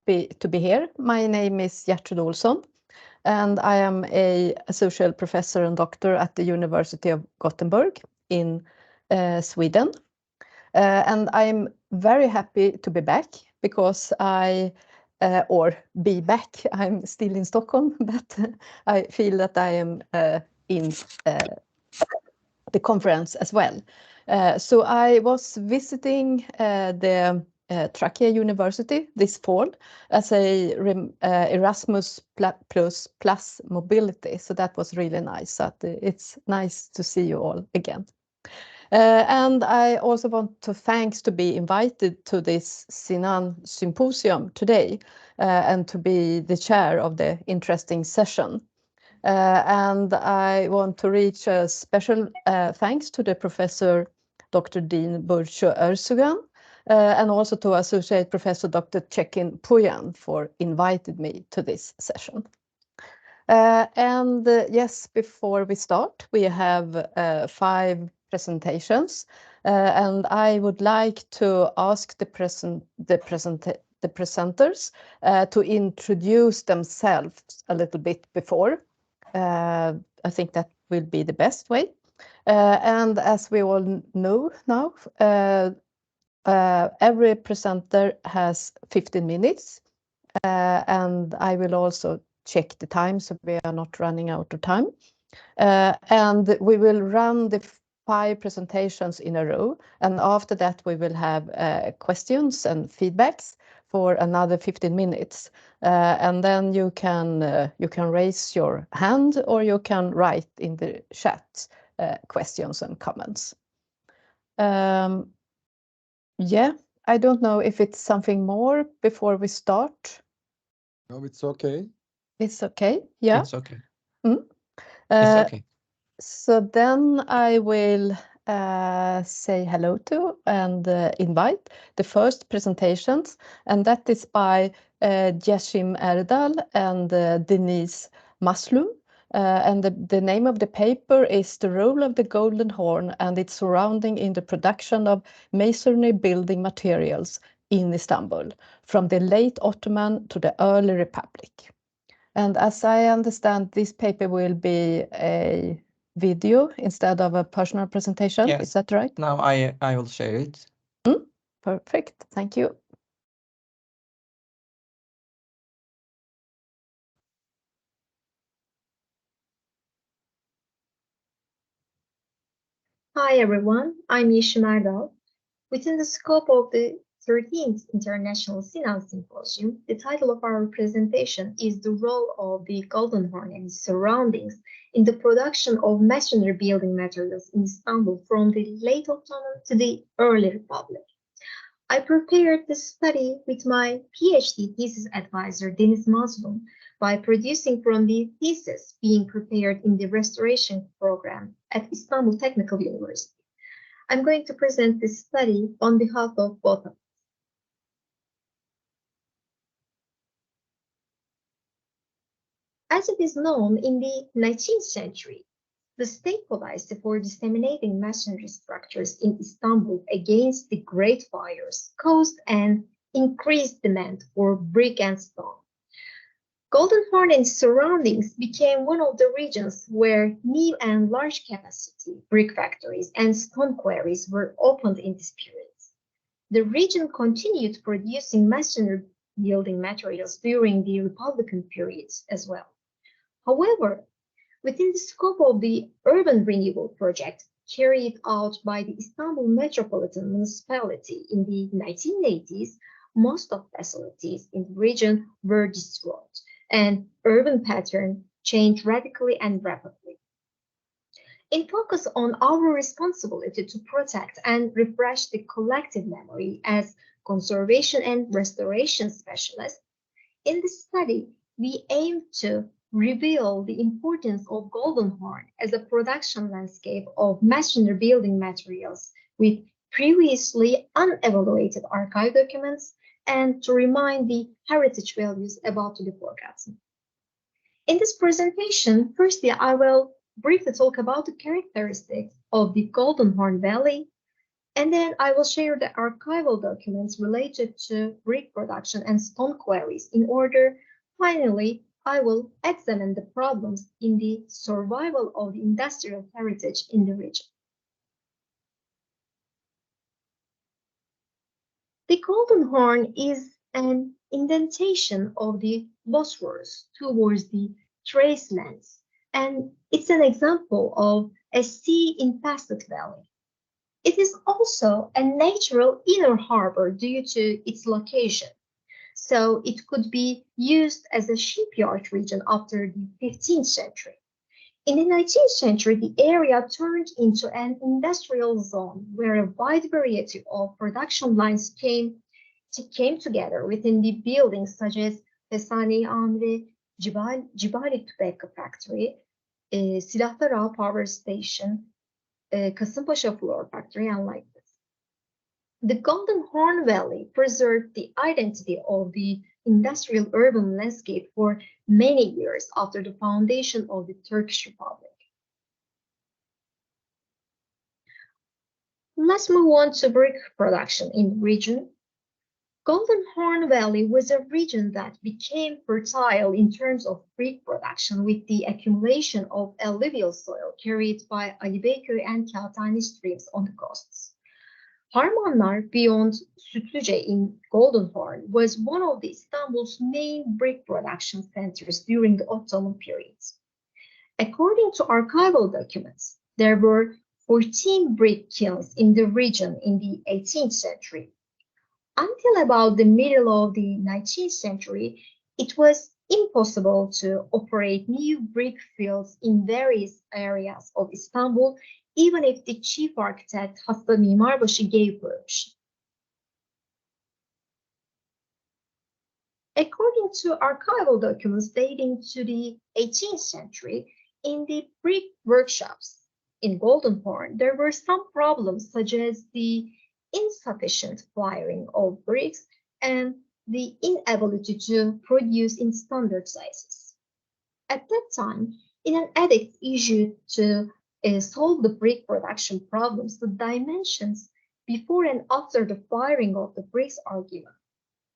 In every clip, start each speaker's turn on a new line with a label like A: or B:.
A: happy to be here. My name is Gertrud, and I am a associate professor and doctor at the University of Gothenburg in Sweden. And I'm very happy to be back because I'm still in Stockholm, but I feel that I am in the conference as well. So I was visiting the Trachea University this fall as a Erasmus plus mobility. So that was really nice. It's nice to see you all again. And I also want to thanks to be invited to this Sinan symposium today and to be the chair of the interesting session. And I want to reach a special thanks to the Professor Dr. Dean Burcu Ersugan and also to Associate Professor Dr. Çetin Puyan for inviting me to this session. Yes, before we start, we have 5 presentations, and I would like to ask the presenters to introduce themselves a little bit before. I think that will be the best way. And as we all know now, every presenter has 15 minutes, and I will also check the time so we are not running out of time. And we will run the 5 presentations in a row, and after that we will have questions and feedbacks for another 15 minutes. And then you can raise your hand or you can write in the chat questions and comments. Yeah, I don't know if it's something more before we start.
B: No, it's okay.
A: It's okay, yeah?
C: It's okay.
A: Mm?
C: It's okay.
A: So then I will say hello to and invite the first presentations, and that is by Yeşim Erdal and Denise Maslum. And the name of the paper is The Role of the Golden Horn and its Surrounding in the Production of Masonry Building Materials in Istanbul, from the late Ottoman to the early Republic. And as I understand, this paper will be a video instead of a personal presentation.
C: Yes.
A: Is that right?
C: Now I will share it.
A: Perfect. Thank you.
D: Hi everyone, I'm Yeşim Erdal. Within the scope of the 13th International Sinan Symposium, the title of our presentation is The Role of the Golden Horn and its Surroundings in the Production of Masonry Building Materials in Istanbul from the late Ottoman to the early Republic. I prepared this study with my PhD thesis advisor, Deniz Mazlum, by producing from the thesis being prepared in the restoration program at Istanbul Technical University. I'm going to present this study on behalf of both of us. As it is known, in the 19th century, the state policy for disseminating masonry structures in Istanbul against the Great Fires caused an increased demand for brick and stone. Golden Horn and surroundings became one of the regions where new and large capacity brick factories and stone quarries were opened in this period. The region continued producing masonry building materials during the Republican periods as well. However, within the scope of the urban renewal project carried out by the Istanbul Metropolitan Municipality in the 1980s, most of facilities in the region were destroyed, and urban pattern changed radically and rapidly. In focus on our responsibility to protect and refresh the collective memory as conservation and restoration specialists, in this study, we aim to reveal the importance of Golden Horn as a production landscape of masonry building materials with previously unevaluated archive documents and to remind the heritage values about to be forgotten. In this presentation, firstly, I will briefly talk about the characteristics of the Golden Horn Valley And then I will share the archival documents related to brick production and stone quarries. In order, finally, I will examine the problems in the survival of the industrial heritage in the region. The Golden Horn is an indentation of the Bosphorus towards the Thrace lands, and it's an example of a sea-infested valley. It is also a natural inner harbor due to its location, so it could be used as a shipyard region after the 15th century. In the 19th century, the area turned into an industrial zone where a wide variety of production lines came together within the buildings such as Fesane Amri, Cibali Tobacco Factory, Silahlar Ağa Power Station, Kasımpaşa Flour Factory, and like this. The Golden Horn Valley preserved the identity of the industrial urban landscape for many years after the foundation of the Turkish Republic. Let's move on to brick production in the region. Golden Horn Valley was a region that became fertile in terms of brick production with the accumulation of alluvial soil carried by Alibeköy and Kağıthane streams on the coasts. Harmanlar beyond Sütlüce in Golden Horn was one of Istanbul's main brick production centers during the Ottoman period. According to archival documents, there were 14 brick kilns in the region in the 18th century. Until about the middle of the 19th century, it was impossible to operate new brick fields in various areas of Istanbul, even if the chief architect Hasta Mimarbaşı gave permission. According to archival documents dating to the 18th century, in the brick workshops in Golden Horn, there were some problems such as the insufficient firing of bricks and the inability to produce in standard sizes. At that time, in an edict issued to solve the brick production problems, the dimensions before and after the firing of the bricks are given.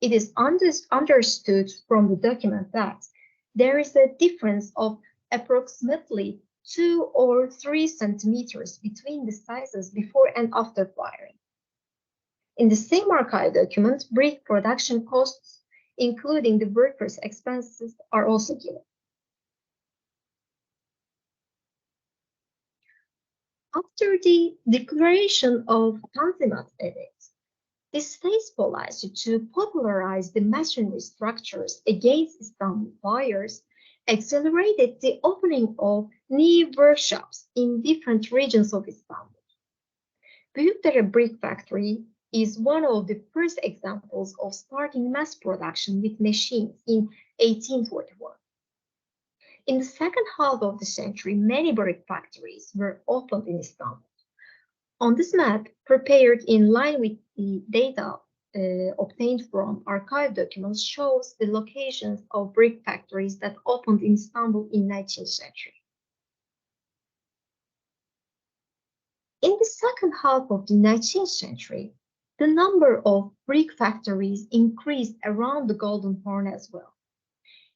D: It is understood from the document that there is a difference of approximately 2 or 3 centimeters between the sizes before and after firing. In the same archive document, brick production costs, including the workers' expenses, are also given. After the declaration of Tanzimat Edict, the state's policy to popularize the masonry structures against Istanbul fires accelerated the opening of new workshops in different regions of Istanbul. Büyükdere Brick Factory is one of the first examples of starting mass production with machines in 1841. In the second half of the century, many brick factories were opened in Istanbul. On this map, prepared in line with the data obtained from archive documents, shows the locations of brick factories that opened in Istanbul in 19th century. In the second half of the 19th century, the number of brick factories increased around the Golden Horn as well.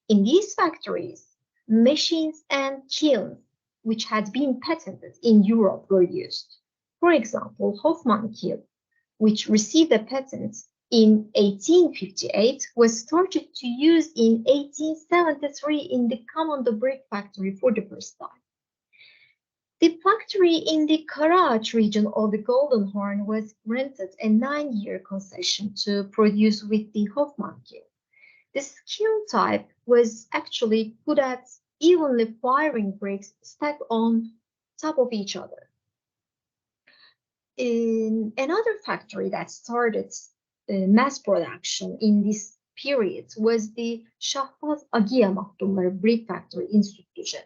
D: In these factories, machines and kilns, which had been patented in Europe, were used. For example, Hoffman kiln, which received a patent in 1858, was started to use in 1873 in the Kamanda brick factory for the first time. The factory in the Karaağaç region of the Golden Horn was granted a 9-year concession to produce with the Hoffman kiln. This kiln type was actually good at evenly firing bricks stacked on top of each other. Another factory that started mass production in this period was the Şahbaz Agiya Mahdumları brick factory in Sütlüce.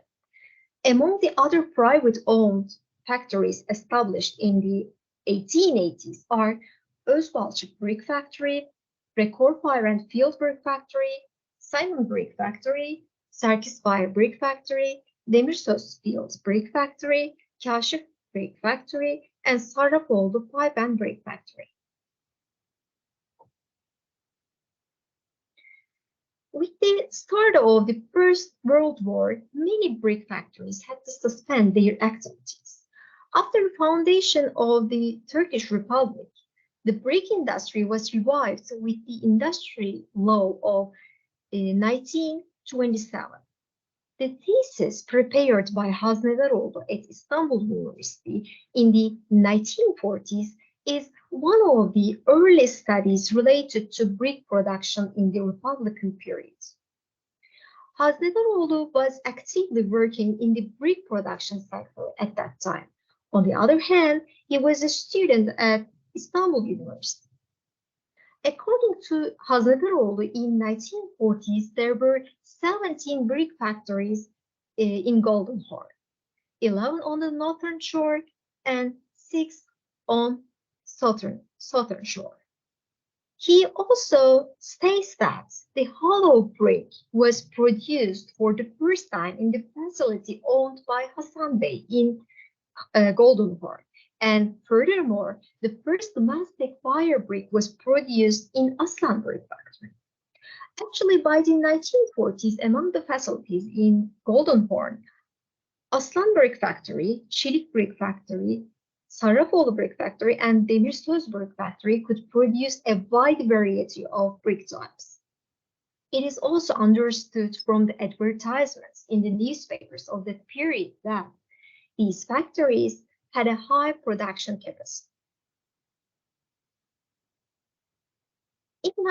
D: Among the other private-owned factories established in the 1880s are Özbalçık Brick Factory, Rekor Fire and Field Brick Factory, Simon Brick Factory, Serkisfire Brick Factory, Demirsöz Fields Brick Factory, Kaşif Brick Factory, and Sarrafoğlu Pipe and Brick Factory. With the start of the First World War, many brick factories had to suspend their activities. After the foundation of the Turkish Republic, the brick industry was revived with the Industry Law of 1927. The thesis prepared by Haznedaroğlu at Istanbul University in the 1940s is one of the early studies related to brick production in the Republican period. Haznedaroğlu was actively working in the brick production sector at that time. On the other hand, he was a student at Istanbul University. According to Haznedaroğlu, in 1940s, there were 17 brick factories in Golden Horn, 11 on the northern shore and 6 on southern shore. He also states that the hollow brick was produced for the first time in the facility owned by Hasan Bey in Golden Horn. And furthermore, the first domestic fire brick was produced in Aslan Brick Factory. Actually, by the 1940s, among the facilities in Golden Horn, Aslan Brick Factory, Çelik Brick Factory, Sarrafoğlu Brick Factory, and Demirsöz Brick Factory could produce a wide variety of brick types. It is also understood from the advertisements in the newspapers of that period that these factories had a high production capacity. In the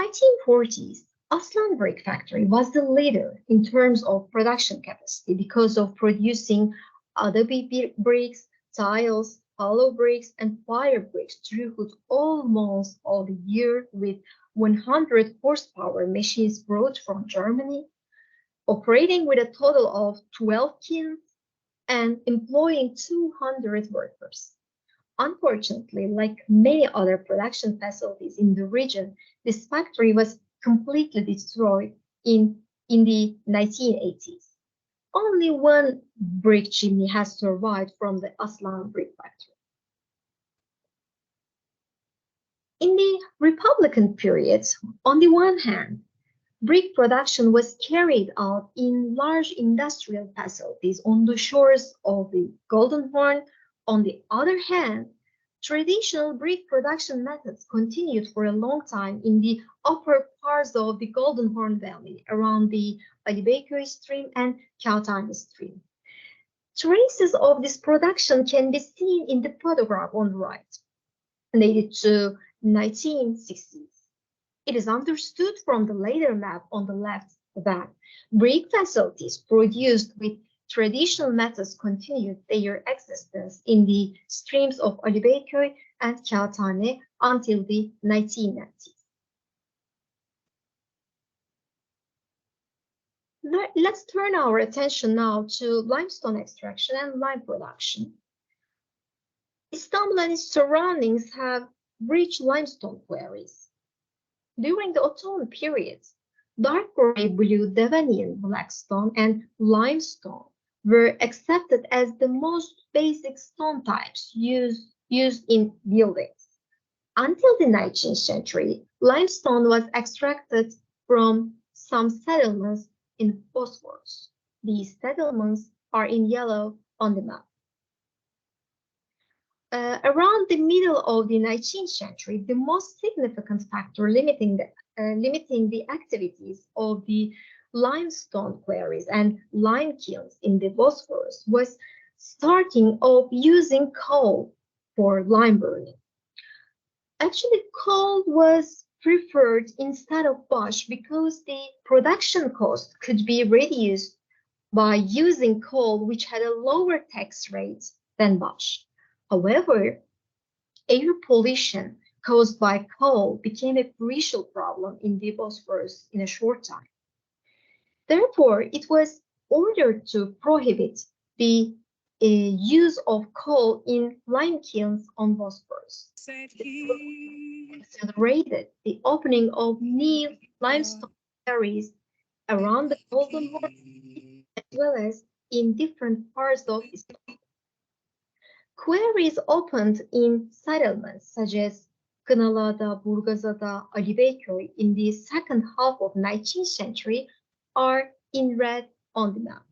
D: 1940s, Aslan Brick Factory was the leader in terms of production capacity because of producing adobe bricks, tiles, hollow bricks, and fire bricks throughout all months of the year with 100 horsepower machines brought from Germany, operating with a total of 12 kilns and employing 200 workers. Unfortunately, like many other production facilities in the region, this factory was completely destroyed in the 1980s. Only one brick chimney has survived from the Aslan Brick Factory. In the Republican period, on the one hand, brick production was carried out in large industrial facilities on the shores of the Golden Horn. On the other hand, traditional brick production methods continued for a long time in the upper parts of the Golden Horn Valley, around the Ali Beyköy stream and Kağıthane stream. Traces of this production can be seen in the photograph on the right, dated to 1960s. It is understood from the later map on the left that brick facilities produced with traditional methods continued their existence in the streams of Ali Beyköy and Kağıthane until the 1990s. Let's turn our attention now to limestone extraction and lime production. Istanbul and its surroundings have rich limestone quarries. During the Oturum period, dark gray blue Devonian blackstone and limestone were accepted as the most basic stone types used in buildings. Until the 19th century, limestone was extracted from some settlements in Bosphorus. These settlements are in yellow on the map. Around the middle of the 19th century, the most significant factor limiting the activities of the limestone quarries and lime kilns in the Bosphorus was starting of using coal for lime burning. Actually, coal was preferred instead of bush because the production cost could be reduced by using coal, which had a lower tax rate than bush. However, air pollution caused by coal became a crucial problem in the Bosphorus in a short time. Therefore, it was ordered to prohibit the use of coal in lime kilns on Bosphorus. Accelerated the opening of new limestone quarries around the Golden Horn as well as in different parts of Istanbul. Quarries opened in settlements such as Kınalıada, Burgazada, Ali Beyköy in the second half of 19th century are in red on the map.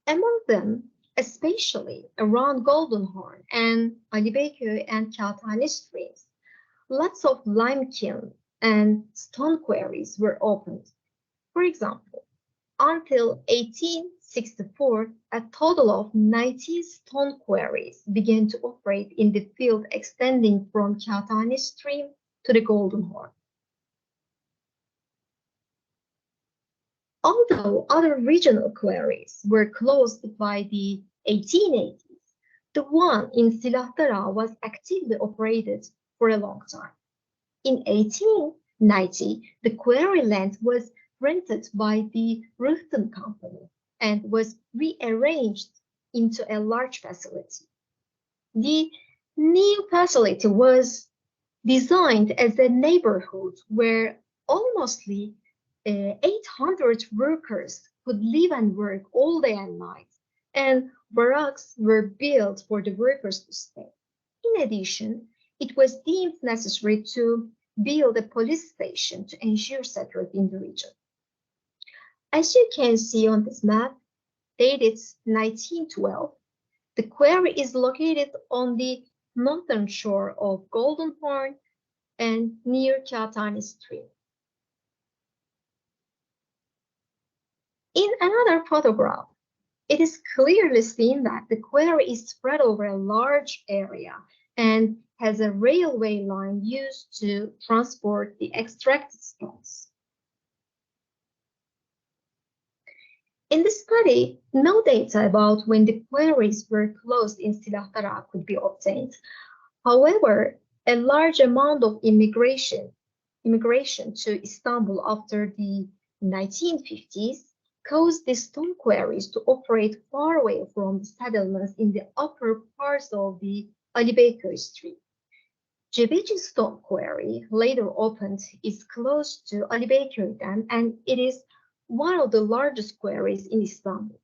D: Among them, especially around Golden Horn and Ali Beyköy and Kağıthane streams, lots of lime kiln and stone quarries were opened. For example, until 1864, a total of 19 stone quarries began to operate in the field extending from Kağıthane stream to the Golden Horn. Although other regional quarries were closed by the 1880s, the one in Silahdağı was actively operated for a long time. In 1890, the quarry land was rented by the Ruhten Company and was rearranged into a large facility. The new facility was designed as a neighborhood where almost 800 workers could live and work all day and night, and barracks were built for the workers to stay. In addition, it was deemed necessary to build a police station to ensure security in the region. As you can see on this map, dated 1912, the quarry is located on the northern shore of Golden Horn and near Kağıthane stream. In another photograph, it is clearly seen that the quarry is spread over a large area and has a railway line used to transport the extracted stones. In the study, no data about when the quarries were closed in Silahdağı could be obtained. However, a large amount of immigration to Istanbul after the 1950s caused the stone quarries to operate far away from the settlements in the upper parts of the Ali Beyköy street. Cebeci Stone Quarry, later opened, is close to Ali Beyköy Dam, and it is one of the largest quarries in Istanbul.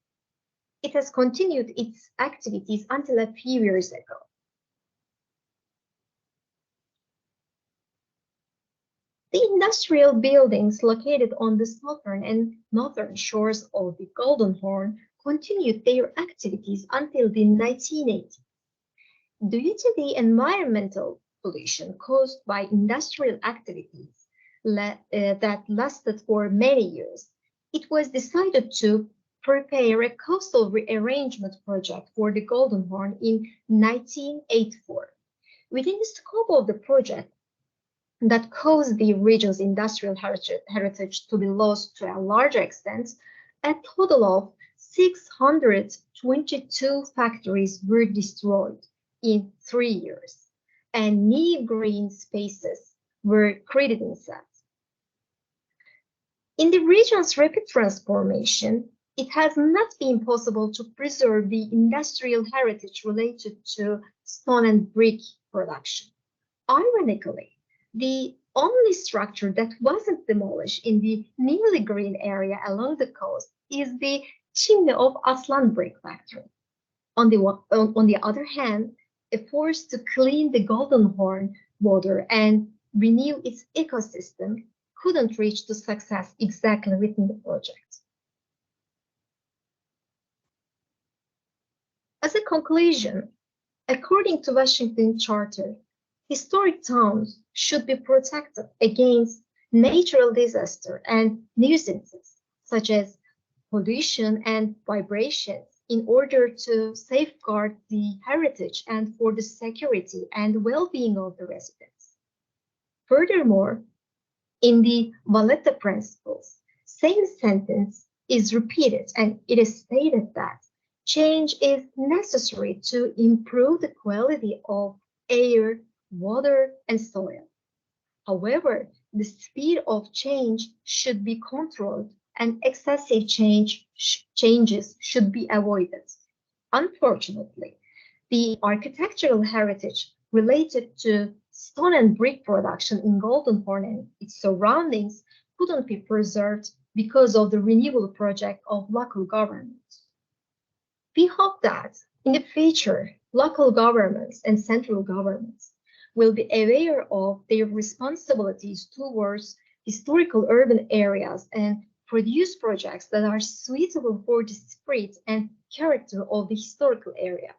D: It has continued its activities until a few years ago. The industrial buildings located on the southern and northern shores of the Golden Horn continued their activities until the 1980s. Due to the environmental pollution caused by industrial activities that lasted for many years, it was decided to prepare a coastal rearrangement project for the Golden Horn in 1984. Within the scope of the project, that caused the region's industrial heritage to be lost to a larger extent, a total of 622 factories were destroyed in 3 years, and new green spaces were created instead. In the region's rapid transformation, it has not been possible to preserve the industrial heritage related to stone and brick production. Ironically, the only structure that wasn't demolished in the newly green area along the coast is the chimney of Aslan Brick Factory. On the other hand, efforts to clean the Golden Horn water and renew its ecosystem couldn't reach the success exactly within the project. As a conclusion, according to Washington Charter, historic towns should be protected against natural disaster and nuisances such as pollution and vibrations in order to safeguard the heritage and for the security and well-being of the residents. Furthermore, in the Valletta Principles, same sentence is repeated, and it is stated that change is necessary to improve the quality of air, water, and soil. However, the speed of change should be controlled and excessive changes should be avoided. Unfortunately, the architectural heritage related to stone and brick production in Golden Horn and its surroundings couldn't be preserved because of the renewal project of local government. We hope that In the future, local governments and central governments will be aware of their responsibilities towards historical urban areas and produce projects that are suitable for the spirit and character of the historical areas.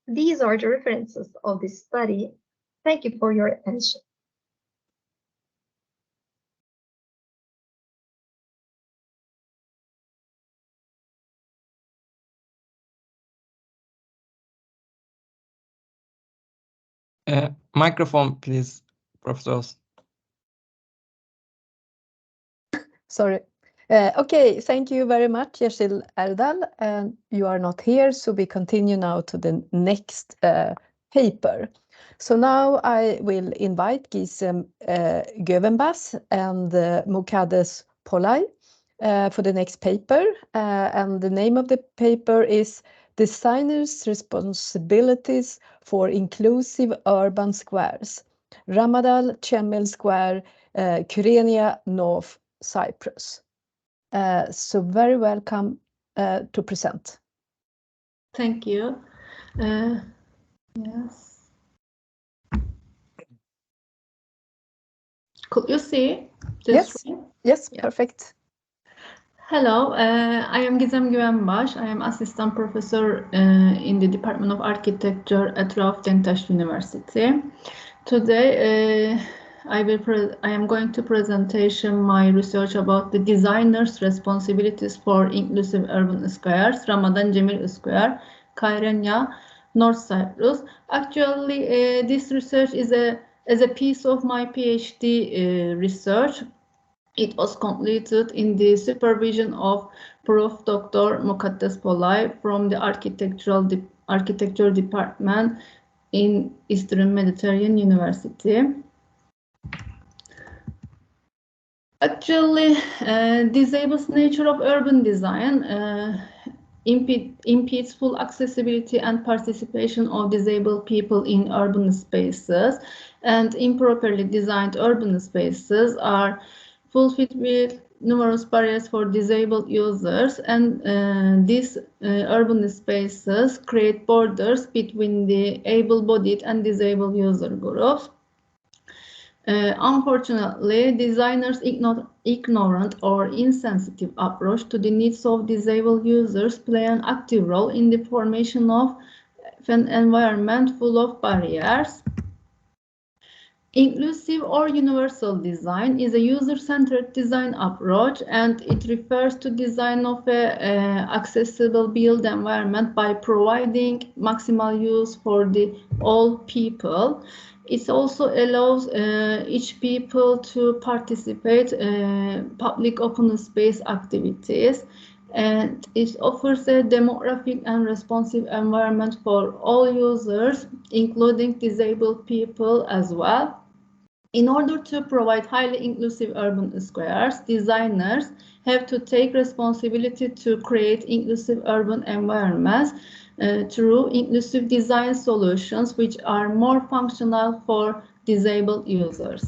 D: These are the references of this study. Thank you for your attention.
C: Microphone, please, Professor.
A: Sorry. Okay, thank you very much, Yeşil Erdal. You are not here, so we continue now to the next paper. So now I will invite Gizem Gövenbas and Mukaddes Polay for the next paper. And the name of the paper is Designers' Responsibilities for Inclusive Urban Squares, Ramadal Cemil Square, Kyrenia, North Cyprus. So very welcome to present.
E: Thank you. Yes. Could you see this?
A: Yes.
E: screen?
A: Yes,
E: Yeah.
A: perfect.
E: Hello, I am Gizem Gövenbas. I am assistant professor in the Department of Architecture at Prof. Kentleşme University. Today, I am going to presentation my research about the designers' responsibilities for inclusive urban squares, Ramadan Cemil Square, Kyrenia, North Cyprus. Actually, this research is a piece of my PhD research. It was completed in the supervision of Prof. Dr. Mukaddes Polay from the Architecture Department in Eastern Mediterranean University. Actually, disables nature of urban design impedes full accessibility and participation of disabled people in urban spaces, and improperly designed urban spaces are fulfilled with numerous barriers for disabled users, and these urban spaces create borders between the able-bodied and disabled user groups. Unfortunately, designers' ignorant or insensitive approach to the needs of disabled users play an active role in the formation of an environment full of barriers. Inclusive or universal design is a user-centered design approach, and it refers to design of an accessible built environment by providing maximal use for all people. It also allows each people to participate in public open space activities, and it offers a demographic and responsive environment for all users, including disabled people as well. In order to provide highly inclusive urban squares, designers have to take responsibility to create inclusive urban environments through inclusive design solutions which are more functional for disabled users.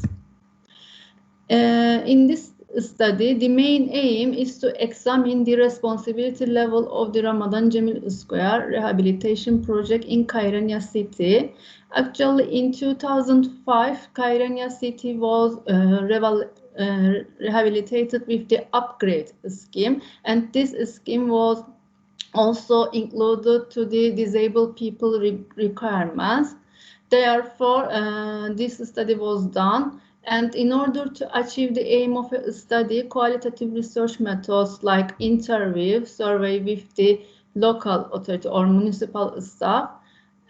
E: In this study, the main aim is to examine the responsibility level of the Ramadan Cemil Square rehabilitation project in Kyrenia city. Actually, in 2005, Kyrenia city was rehabilitated with the upgrade scheme, and this scheme was also included to the disabled people requirements. Therefore, this study was done. And in order to achieve the aim of a study, qualitative research methods like interview, survey with the local authority or municipal staff,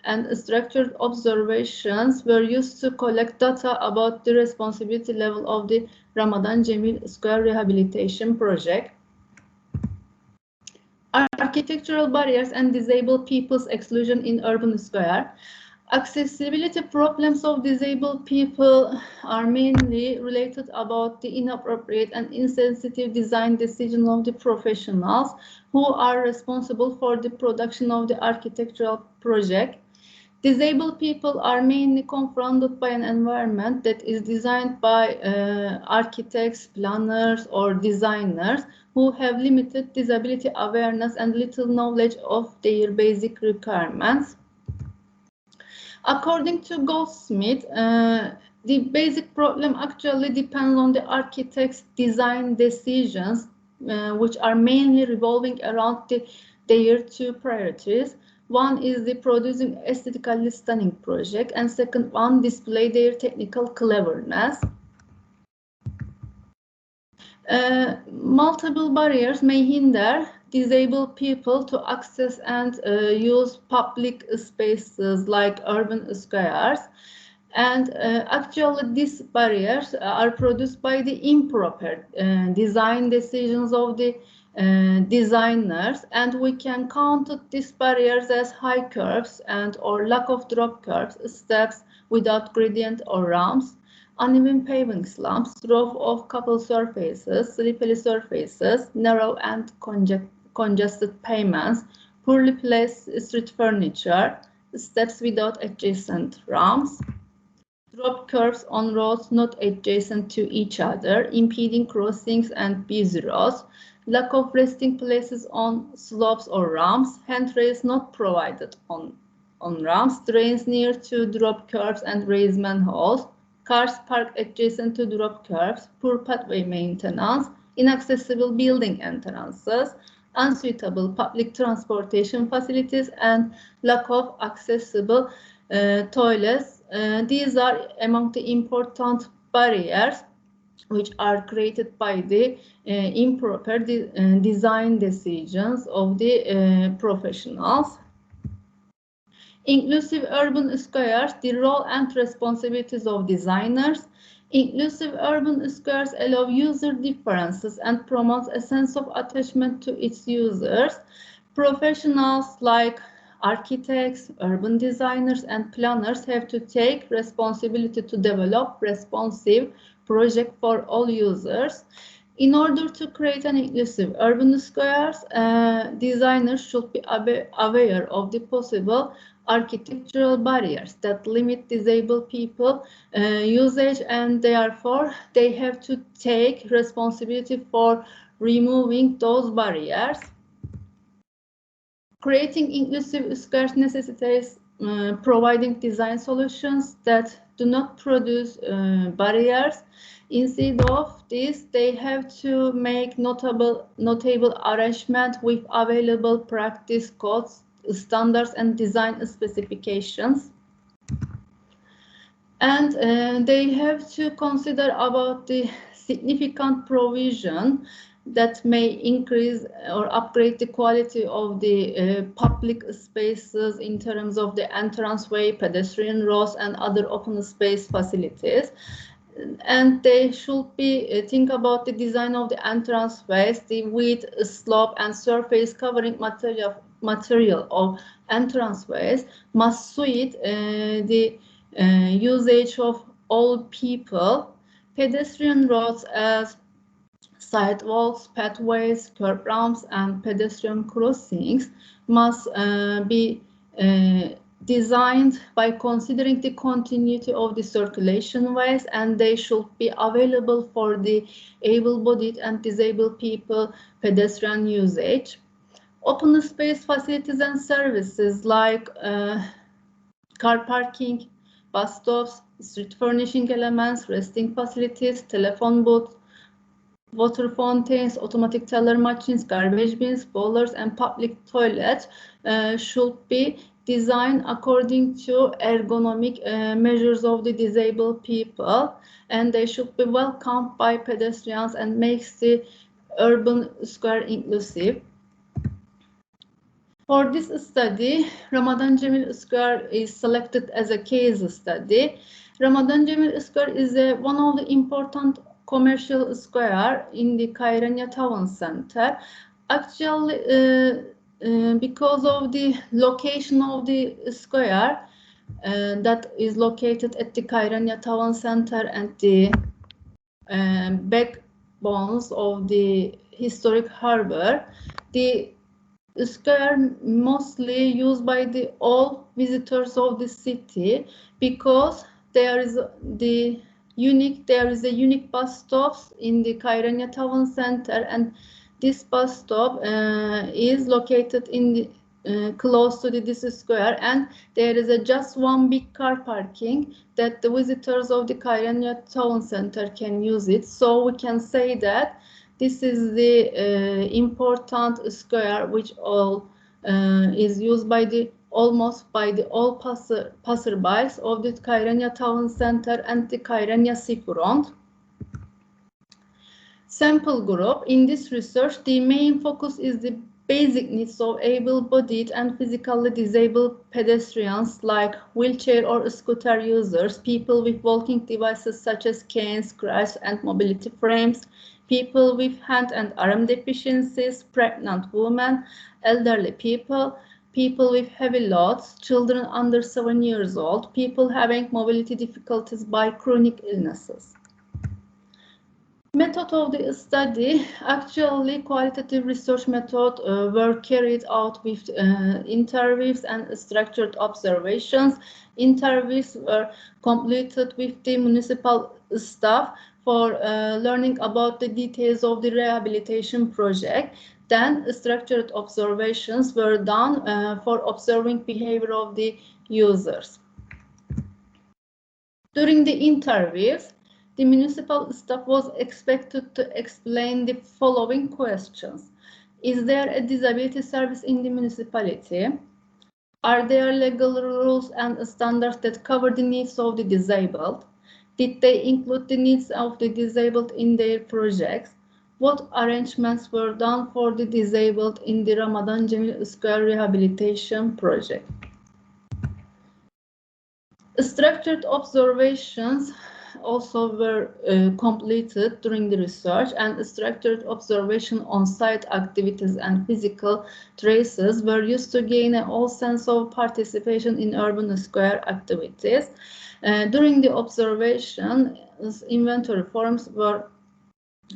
E: and structured observations were used to collect data about the responsibility level of the Ramadan Cemil Square rehabilitation project. Architectural barriers and disabled people's exclusion in urban square. Accessibility problems of disabled people are mainly related about the inappropriate and insensitive design decision of the professionals who are responsible for the production of the architectural project. Disabled people are mainly confronted by an environment that is designed by architects, planners, or designers who have limited disability awareness and little knowledge of their basic requirements. According to Goldsmith, the basic problem actually depends on the architect's design decisions, which are mainly revolving around their two priorities. One is the producing aesthetically stunning project, and second one display their technical cleverness. Multiple barriers may hinder disabled people to access and use public spaces like urban squares. And actually, these barriers are produced by the improper design decisions of the designers, and we can count these barriers as high curves and or lack of drop curves, steps without gradient or ramps, uneven paving slumps, row of coupled surfaces, slippery surfaces, narrow and congested pavements, poorly placed street furniture, steps without adjacent ramps, drop curves on roads not adjacent to each other, impeding crossings and busy roads, lack of resting places on slopes or ramps, handrails not provided on ramps, drains near to drop curves and raised manholes, cars parked adjacent to drop curves, poor pathway maintenance, inaccessible building entrances, unsuitable public transportation facilities, and lack of accessible toilets. These are among the important barriers which are created by the improper design decisions of the professionals. Inclusive urban squares, the role and responsibilities of designers. Inclusive urban squares allow user differences and promote a sense of attachment to its users. Professionals like architects, urban designers, and planners have to take responsibility to develop responsive projects for all users. In order to create an inclusive urban squares, designers should be aware of the possible architectural barriers that limit disabled people usage, and therefore they have to take responsibility for removing those barriers. Creating inclusive squares necessitates providing design solutions that do not produce barriers. Instead of this, they have to make notable arrangement with available practice codes, standards, and design specifications. And they have to consider about the significant provision that may increase or upgrade the quality of the public spaces in terms of the entranceway, pedestrian roads, and other open space facilities. And they should be think about the design of the entranceways, the width, slope, and surface covering material of entranceways must suit the usage of all people. Pedestrian roads as sidewalks, pathways, curb ramps, and pedestrian crossings must be designed by considering the continuity of the circulation ways, and they should be available for the able-bodied and disabled people pedestrian usage. Open space facilities and services like car parking, bus stops, street furnishing elements, resting facilities, telephone booths, water fountains, automatic teller machines, garbage bins, bowlers, and public toilets should be designed according to ergonomic measures of the disabled people, and they should be welcomed by pedestrians and makes the urban square inclusive. For this study, Ramadan Cemil Square is selected as a case study. Ramadan Cemil Square is one of the important commercial square in the Kayranya Town Center. Actually, because of the location of the square that is located at the Kayranya Town Center and the backbones of the historic harbor, the square mostly used by all visitors of the city because there is a unique bus stop in the Kyrenia Town Center, and this bus stop is located in the close to this square, and there is just one big car parking that the visitors of the Kyrenia Town Center can use it. So we can say that this is the important square which all is used by almost by all passerbys of the Kyrenia Town Center and the Kyrenia seafront. Sample group. In this research, the main focus is the basic needs of able-bodied and physically disabled pedestrians like wheelchair or scooter users, people with walking devices such as canes, crutches, and mobility frames, people with hand and arm deficiencies, pregnant women, elderly people, people with heavy loads, children under 7 years old, people having mobility difficulties by chronic illnesses. Method of the study. Actually, qualitative research methods were carried out with interviews and structured observations. Interviews were completed with the municipal staff for learning about the details of the rehabilitation project. Then structured observations were done for observing behavior of the users. During the interviews, the municipal staff was expected to explain the following questions. Is there a disability service in the municipality? Are there legal rules and standards that cover the needs of the disabled? Did they include the needs of the disabled in their projects? What arrangements were done for the disabled in the Ramadan Cemil Square rehabilitation project? Structured observations also were completed during the research, and structured observation on site activities and physical traces were used to gain a whole sense of participation in urban square activities. During the observation, inventory forms were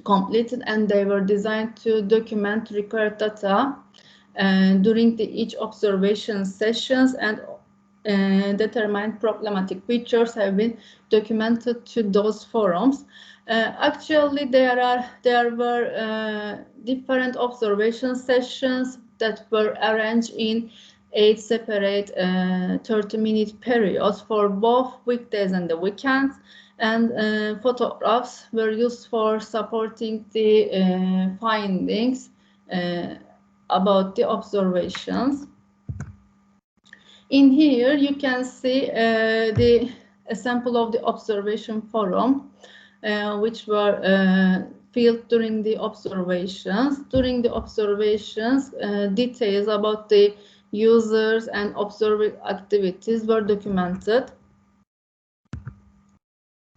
E: completed and they were designed to document required data during each observation sessions, and determined problematic features have been documented to those forums. Actually, there were different observation sessions that were arranged in 8 separate 30-minute periods for both weekdays and the weekends, and photographs were used for supporting the findings about the observations. In here, you can see a sample of the observation forum, which were filled during the observations. During the observations, details about the users and observing activities were documented.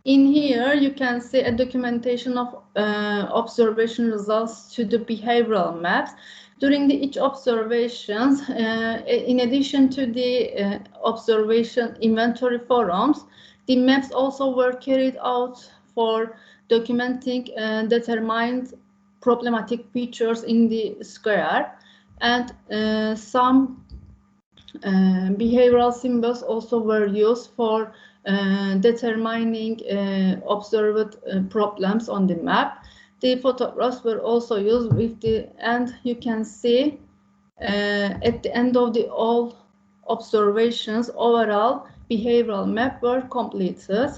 E: In here, you can see a documentation of observation results to the behavioral maps. During each observations, in addition to the observation inventory forums, the maps also were carried out for documenting determined problematic features in the square, and some behavioral symbols also were used for determining observed problems on the map. The photographs were also used with the, and you can see at the end of all observations, overall behavioral map were completed.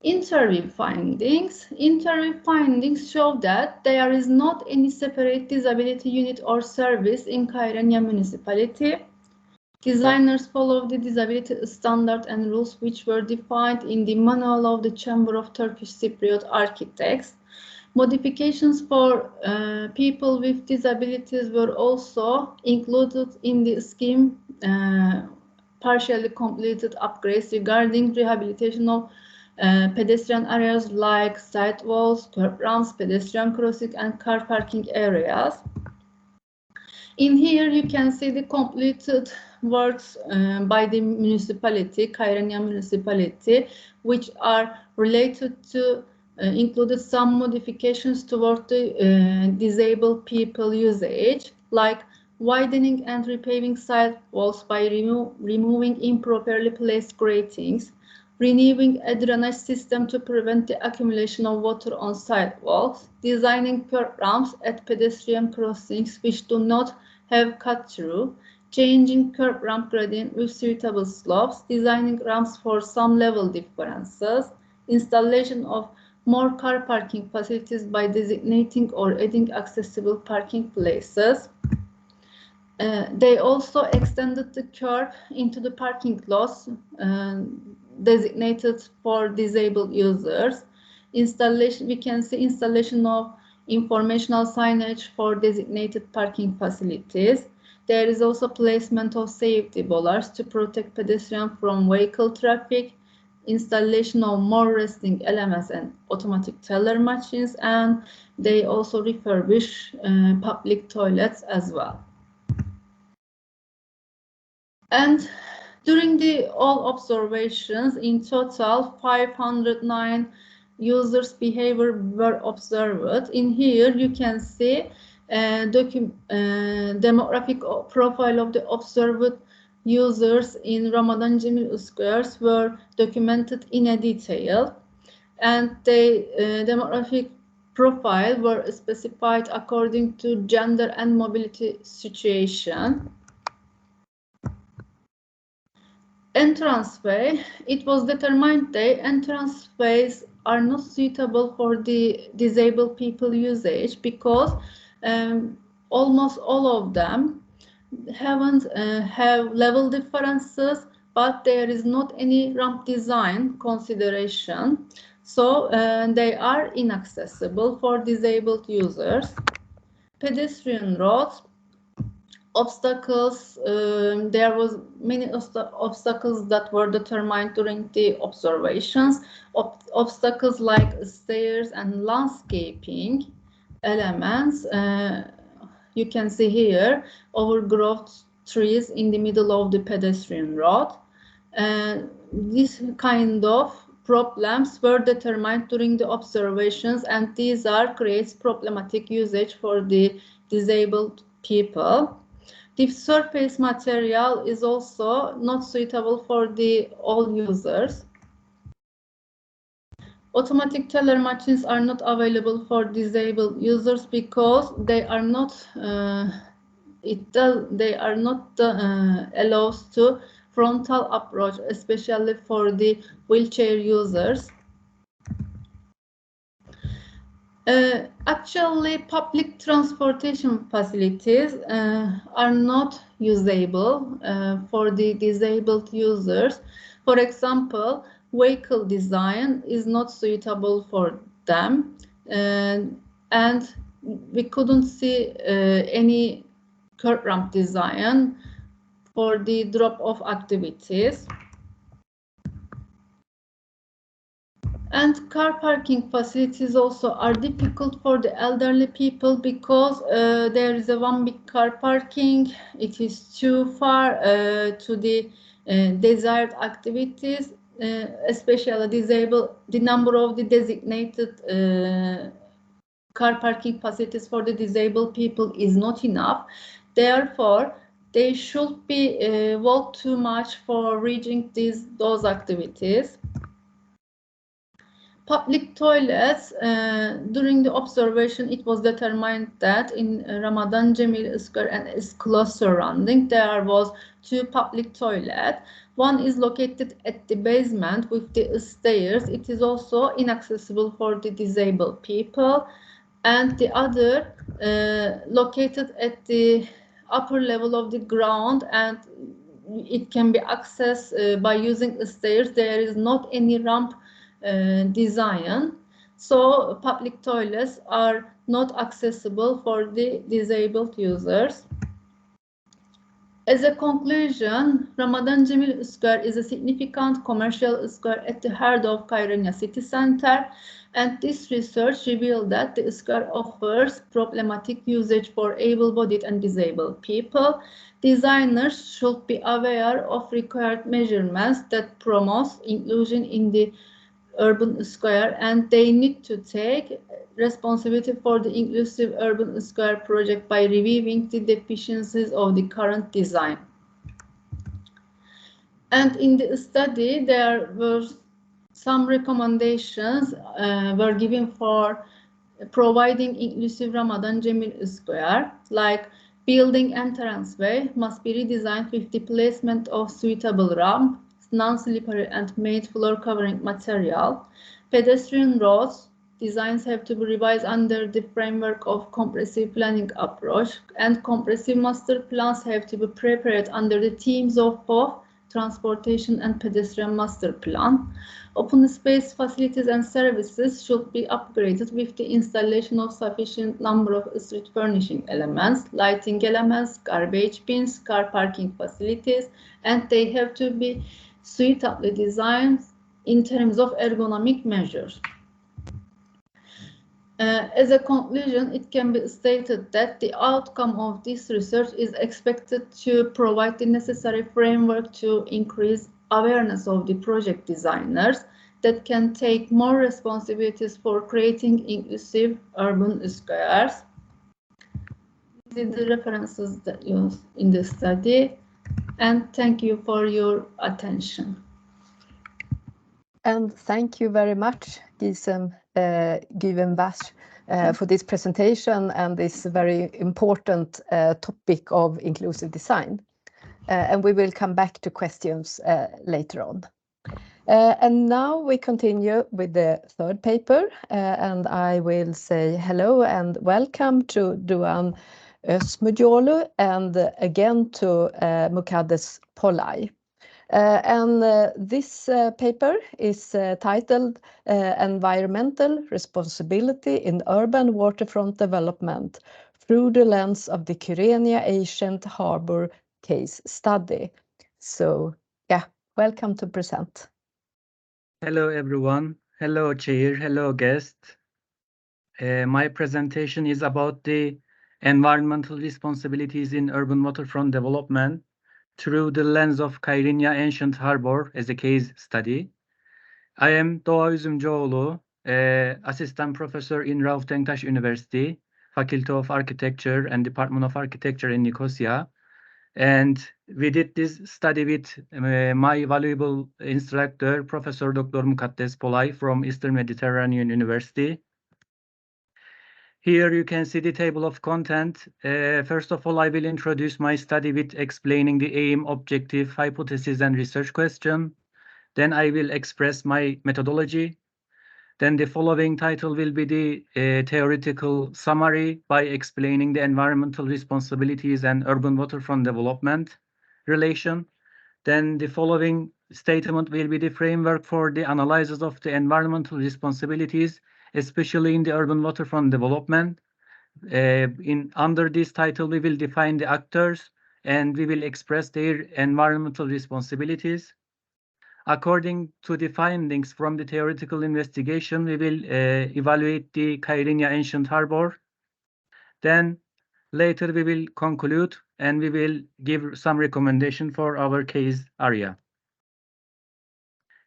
E: Interview findings. Interview findings show that there is not any separate disability unit or service in Kyrenia municipality. Designers follow the disability standard and rules which were defined in the manual of the Chamber of Turkish Cypriot Architects. Modifications for people with disabilities were also included in the scheme, partially completed upgrades regarding rehabilitation of pedestrian areas like side walls, curb ramps, pedestrian crossing, and car parking areas. In here, you can see the completed works by the municipality, Kyrenia municipality, which are related to included some modifications toward the disabled people usage, like widening and repaving sidewalks by removing improperly placed gratings, renewing a drainage system to prevent the accumulation of water on sidewalks, designing curb ramps at pedestrian crossings which do not have cut-through, changing curb ramp gradient with suitable slopes, designing ramps for some level differences, installation of more car parking facilities by designating or adding accessible parking places. They also extended the curb into the parking lots designated for disabled users. We can see installation of informational signage for designated parking facilities. There is also placement of safety bollards to protect pedestrians from vehicle traffic, installation of more resting elements and automatic teller machines, and they also refurbish public toilets as well. And during all observations, in total, 509 users' behavior were observed. In here, you can see demographic profile of the observed users in Ramadan Cemil squares were documented in a detail, and the demographic profile were specified according to gender and mobility situation. Entranceway, it was determined that entranceways are not suitable for the disabled people usage because almost all of them have level differences, but there is not any ramp design consideration, so they are inaccessible for disabled users. Pedestrian roads, obstacles, there was many obstacles that were determined during the observations. Obstacles like stairs and landscaping elements. You can see here overgrown trees in the middle of the pedestrian road. This kind of problems were determined during the observations, and these creates problematic usage for the disabled people. The surface material is also not suitable for all users. Automatic teller machines are not available for disabled users because they are not allowed to frontal approach, especially for the wheelchair users. Actually, public transportation facilities are not usable for the disabled users. For example, vehicle design is not suitable for them, and we couldn't see any curb ramp design for the drop-off activities. And car parking facilities also are difficult for the elderly people because there is one big car parking. It is too far to the desired activities, especially the number of the designated car parking facilities for the disabled people is not enough. Therefore, they should be walk too much for reaching those activities. Public toilets, during the observation, it was determined that in Ramadan Cemil Square and its close surrounding, there was 2 public toilets. One is located at the basement with the stairs. It is also inaccessible for the disabled people. And the other located at the upper level of the ground, and it can be accessed by using stairs. There is not any ramp design, so public toilets are not accessible for the disabled users. As a conclusion, Ramadan Cemil Square is a significant commercial square at the heart of Kyrenia city center, and this research revealed that the square offers problematic usage for able-bodied and disabled people. Designers should be aware of required measurements that promote inclusion in the urban square, and they need to take responsibility for the inclusive urban square project by reviewing the deficiencies of the current design. And in the study, there were some recommendations were given for providing inclusive Ramadan Jamil Square, like building entranceway must be redesigned with the placement of suitable ramp, non-slippery and made floor covering material. Pedestrian roads designs have to be revised under the framework of comprehensive planning approach, and comprehensive master plans have to be prepared under the themes of both transportation and pedestrian master plan. Open space facilities and services should be upgraded with the installation of sufficient number of street furnishing elements, lighting elements, garbage bins, car parking facilities, and they have to be suitably designed in terms of ergonomic measures. As a conclusion, it can be stated that the outcome of this research is expected to provide the necessary framework to increase awareness of the project designers that can take more responsibilities for creating inclusive urban squares. These are the references that used in the study, and thank you for your attention.
A: And thank you very much, Gisem Güvenbaş, for this presentation and this very important topic of inclusive design. And we will come back to questions later on. And now we continue with the third paper, and I will say hello and welcome to Doğan Özmücioğlu and again to Mukaddes Polay. This paper is titled Environmental Responsibility in Urban Waterfront Development through the lens of the Kyrenia Ancient Harbor Case Study. So, yeah, welcome to present.
C: Hello, everyone. Hello, Chair. Hello, guest. My presentation is about the environmental responsibilities in urban waterfront development through the lens of Kyrenia Ancient Harbor as a case study. I am Doğan Özmücioğlu, Assistant Professor in Rauf Denktaş University, Faculty of Architecture and Department of Architecture in Nicosia. And we did this study with my valuable instructor, Professor Dr. Mukaddes Polay from Eastern Mediterranean University. Here you can see the table of content. First of all, I will introduce my study with explaining the aim, objective, hypothesis, and research question. Then I will express my methodology. Then the following title will be the theoretical summary by explaining the environmental responsibilities and urban waterfront development relation. Then the following statement will be the framework for the analysis of the environmental responsibilities, especially in the urban waterfront development. Under this title, we will define the actors and we will express their environmental responsibilities. According to the findings from the theoretical investigation, we will evaluate the Kyrenia Ancient Harbor. Then later we will conclude and we will give some recommendation for our case area.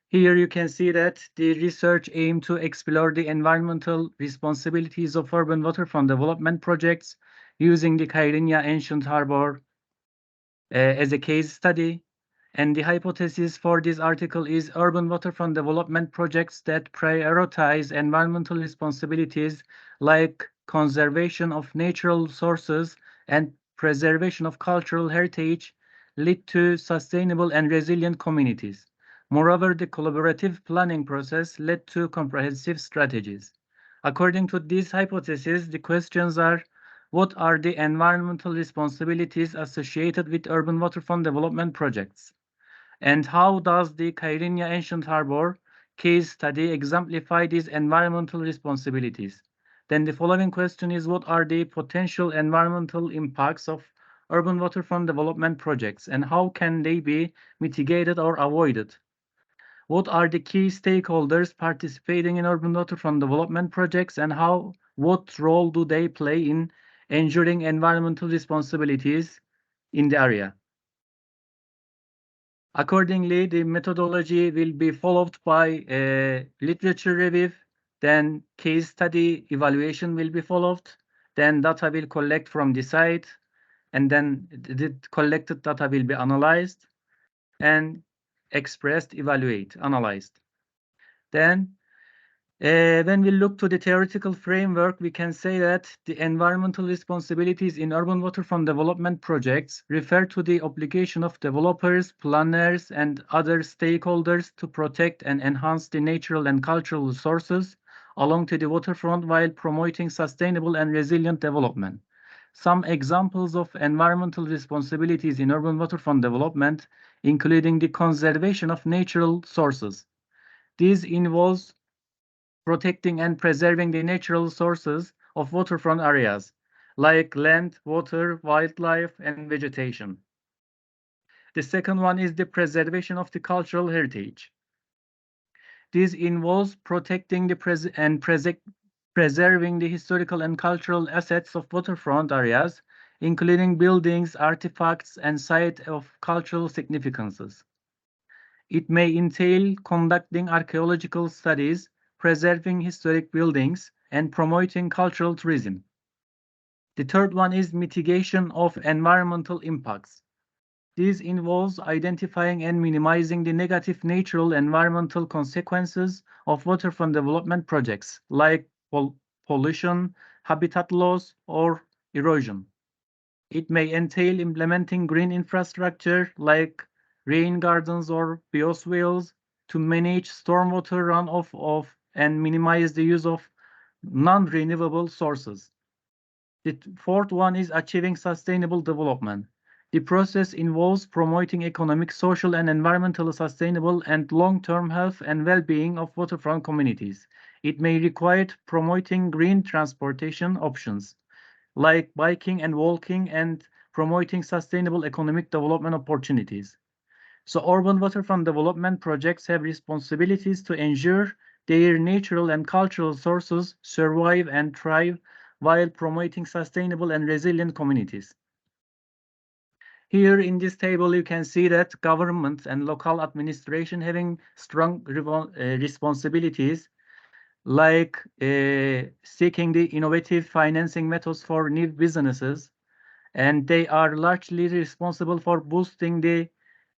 C: Here you can see that the research aimed to explore the environmental responsibilities of urban waterfront development projects using the Kyrenia Ancient Harbor as a case study. And the hypothesis for this article is urban waterfront development projects that prioritize environmental responsibilities like conservation of natural sources and preservation of cultural heritage lead to sustainable and resilient communities. Moreover, the collaborative planning process led to comprehensive strategies. According to this hypothesis, the questions are: what are the environmental responsibilities associated with urban waterfront development projects? And how does the Kyrenia Ancient Harbor case study exemplify these environmental responsibilities? Then the following question is: what are the potential environmental impacts of urban waterfront development projects and how can they be mitigated or avoided? What are the key stakeholders participating in urban waterfront development projects and what role do they play in ensuring environmental responsibilities in the area? Accordingly, the methodology will be followed by a literature review, then case study evaluation will be followed, then data will collect from the site, and then the collected data will be analyzed and expressed, analyzed. Then when we look to the theoretical framework, we can say that the environmental responsibilities in urban waterfront development projects refer to the obligation of developers, planners, and other stakeholders to protect and enhance the natural and cultural resources along to the waterfront while promoting sustainable and resilient development. Some examples of environmental responsibilities in urban waterfront development, including the conservation of natural sources. This involves protecting and preserving the natural sources of waterfront areas, like land, water, wildlife, and vegetation. The second one is the preservation of the cultural heritage. This involves protecting preserving the historical and cultural assets of waterfront areas, including buildings, artifacts, and sites of cultural significances. It may entail conducting archaeological studies, preserving historic buildings, and promoting cultural tourism. The third one is mitigation of environmental impacts. This involves identifying and minimizing the negative natural environmental consequences of waterfront development projects, like pollution, habitat loss, or erosion. It may entail implementing green infrastructure like rain gardens or bioswales to manage stormwater runoff and minimize the use of non-renewable sources. The fourth one is achieving sustainable development. The process involves promoting economic, social, and environmentally sustainable and long-term health and well-being of waterfront communities. It may require promoting green transportation options, like biking and walking, and promoting sustainable economic development opportunities. So urban waterfront development projects have responsibilities to ensure their natural and cultural sources survive and thrive while promoting sustainable and resilient communities. Here in this table, you can see that government and local administration having strong responsibilities, like seeking the innovative financing methods for new businesses, and they are largely responsible for boosting the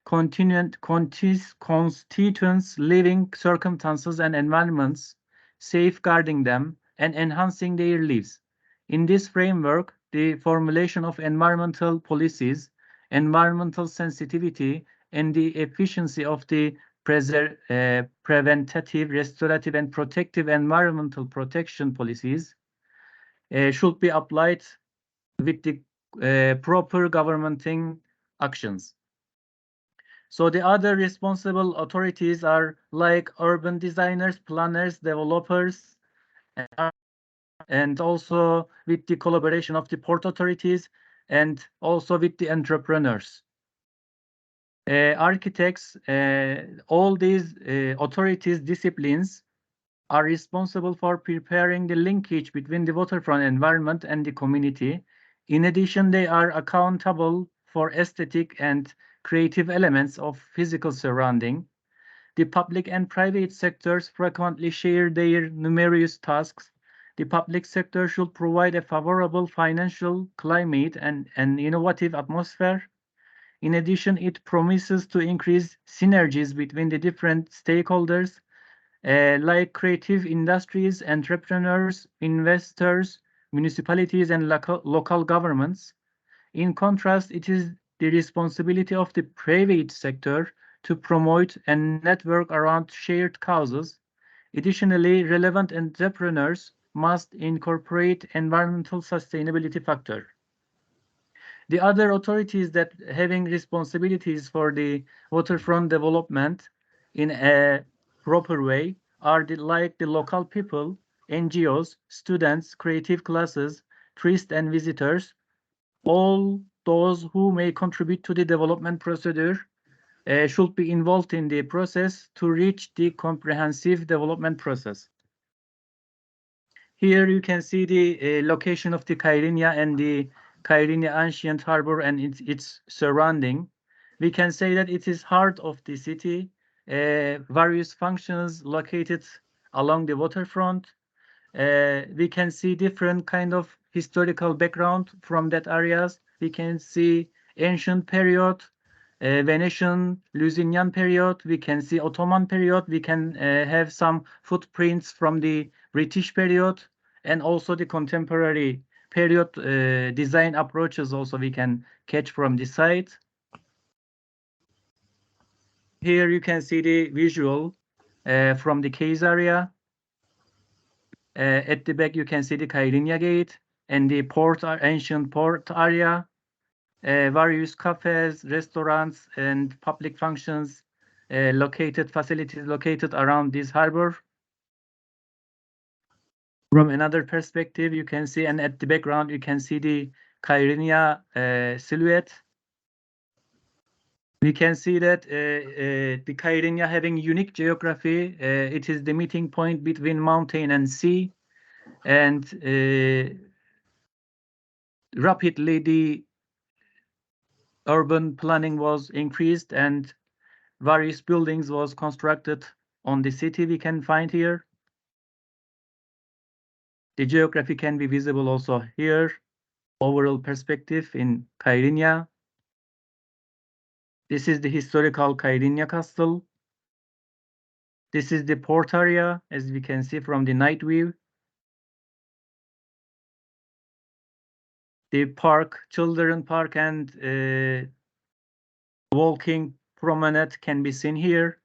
C: constituents' living circumstances and environments, safeguarding them, and enhancing their lives. In this framework, the formulation of environmental policies, environmental sensitivity, and the efficiency of the preventative, restorative, and protective environmental protection policies should be applied with the proper governmenting actions. So the other responsible authorities are like urban designers, planners, developers, and also with the collaboration of the port authorities and also with the entrepreneurs. Architects, all these authorities disciplines are responsible for preparing the linkage between the waterfront environment and the community. In addition, they are accountable for aesthetic and creative elements of physical surrounding. The public and private sectors frequently share their numerous tasks. The public sector should provide a favorable financial climate and an innovative atmosphere. In addition, it promises to increase synergies between the different stakeholders, like creative industries, entrepreneurs, investors, municipalities, and local governments. In contrast, it is the responsibility of the private sector to promote and network around shared causes. Additionally, relevant entrepreneurs must incorporate environmental sustainability factor. The other authorities that having responsibilities for the waterfront development in a proper way are like the local people, NGOs, students, creative classes, tourists and visitors, all those who may contribute to the development procedure should be involved in the process to reach the comprehensive development process. Here you can see the location of the Kyrenia and the Kyrenia Ancient Harbor and its surrounding. We can say that it is heart of the city, various functions located along the waterfront. We can see different kind of historical background from that areas. We can see ancient period, Venetian, Lusignan period. We can see Ottoman period. We can have some footprints from the British period and also the contemporary period design approaches also we can catch from the site. Here you can see the visual from the case area. At the back you can see the Kayrinya Gate and the port, ancient port area. Various cafes, restaurants, and public functions facilities located around this harbor. From another perspective, you can see, and at the background, you can see the Kayrinya silhouette. We can see that the Kayrinya having unique geography. It is the meeting point between mountain and sea, and rapidly the urban planning was increased and various buildings was constructed on the city we can find here. The geography can be visible also here. Overall perspective in Kayrinya. This is the historical Kayrinya Castle. This is the port area, as we can see from the night view. The park, children park, and walking promenade can be seen here.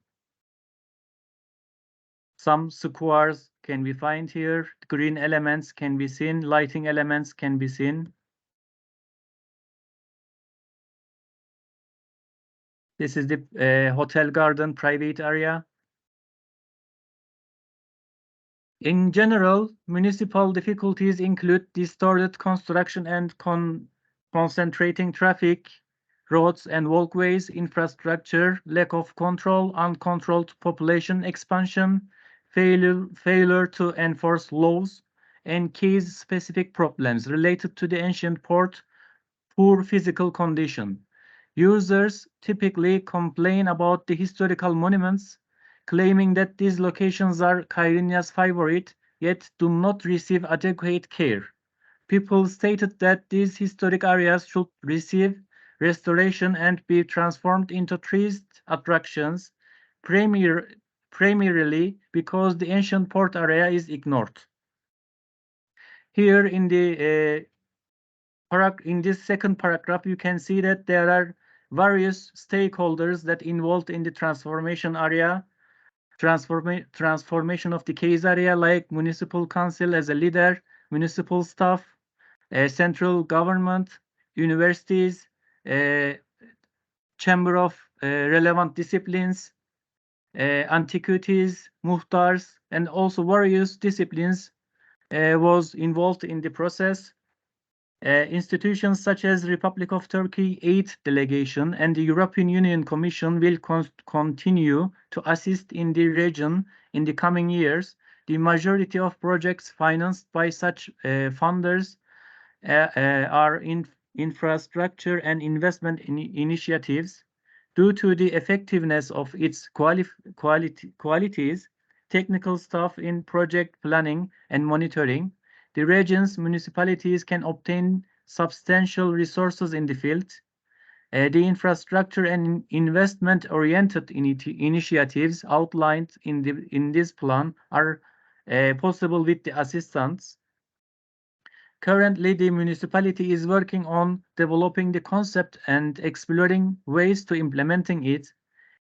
C: Some squares can be found here. Green elements can be seen. Lighting elements can be seen. This is the hotel garden private area. In general, municipal difficulties include distorted construction and concentrating traffic, roads and walkways, infrastructure, lack of control, uncontrolled population expansion, failure to enforce laws, and case-specific problems related to the ancient port, poor physical condition. Users typically complain about the historical monuments, claiming that these locations are Kayrinya's favorite, yet do not receive adequate care. People stated that these historic areas should receive restoration and be transformed into tourist attractions, primarily because the ancient port area is ignored. Here in the in this second paragraph, you can see that there are various stakeholders that involved in the transformation area, transformation of the case area, like municipal council as a leader, municipal staff, central government, universities, chamber of relevant disciplines, antiquities, muhtars, and also various disciplines was involved in the process. Institutions such as Republic of Turkey XIII delegation and the European Union Commission will continue to assist in the region in the coming years. The majority of projects financed by such funders are in infrastructure and investment initiatives. Due to the effectiveness of its qualities, technical staff in project planning and monitoring, the region's municipalities can obtain substantial resources in the field. The infrastructure and investment-oriented initiatives outlined in this plan are possible with the assistance. Currently, the municipality is working on developing the concept and exploring ways to implementing it.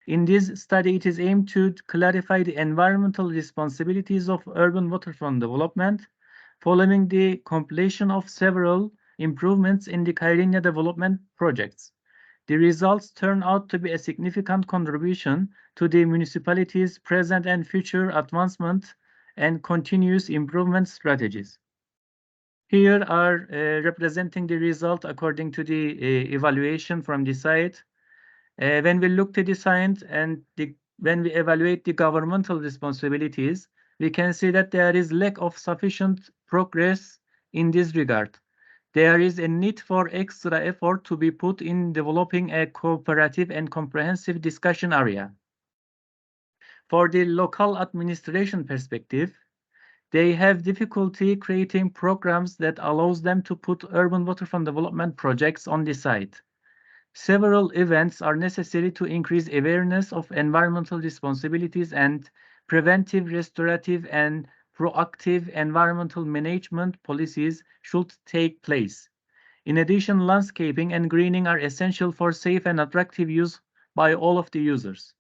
C: In this study, it is aimed to clarify the environmental responsibilities of urban waterfront development, following the completion of several improvements in the Kayrinya development projects. The results turn out to be a significant contribution to the municipality's present and future advancement and continuous improvement strategies. Here are representing the result according to the evaluation from the site. When we look to the site and when we evaluate the governmental responsibilities, we can see that there is lack of sufficient progress in this regard. there is a need for extra effort to be put in developing a cooperative and comprehensive discussion area. For the local administration perspective, they have difficulty creating programs that allows them to put urban waterfront development projects on the site. Several events are necessary to increase awareness of environmental responsibilities, and preventive, restorative, and proactive environmental management policies should take place. In addition, landscaping and greening are essential for safe and attractive use by all of the users.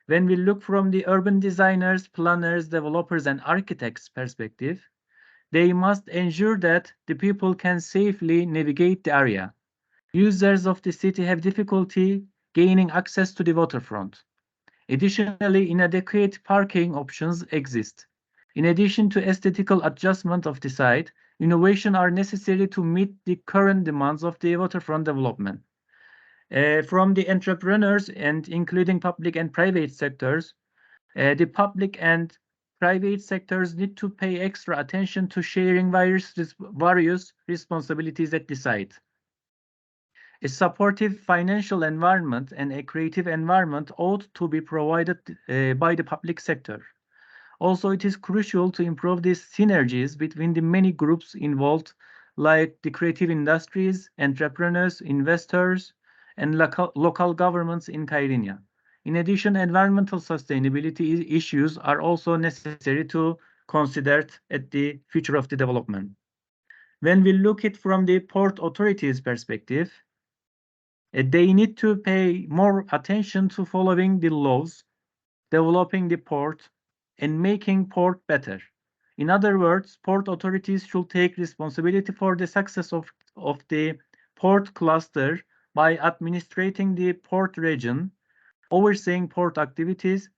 C: When we look from the urban designers, planners, developers, and architects' perspective, they must ensure that the people can safely navigate the area. Users of the city have difficulty gaining access to the waterfront. Additionally, inadequate parking options exist. In addition to aesthetical adjustment of the site, innovation are necessary to meet the current demands of the waterfront development. From the entrepreneurs and including public and private sectors, the public and private sectors need to pay extra attention to sharing various responsibilities at the site. A supportive financial environment and a creative environment ought to be provided by the public sector. Also, it is crucial to improve the synergies between the many groups involved, like the creative industries, entrepreneurs, investors, and local governments in Kyrenia. In addition, environmental sustainability issues are also necessary to consider at the future of the development. When we look at from the port authorities' perspective, they need to pay more attention to following the laws, developing the port, and making port better. In other words, port authorities should take responsibility for the success of the port cluster by administrating the port region, overseeing port activities,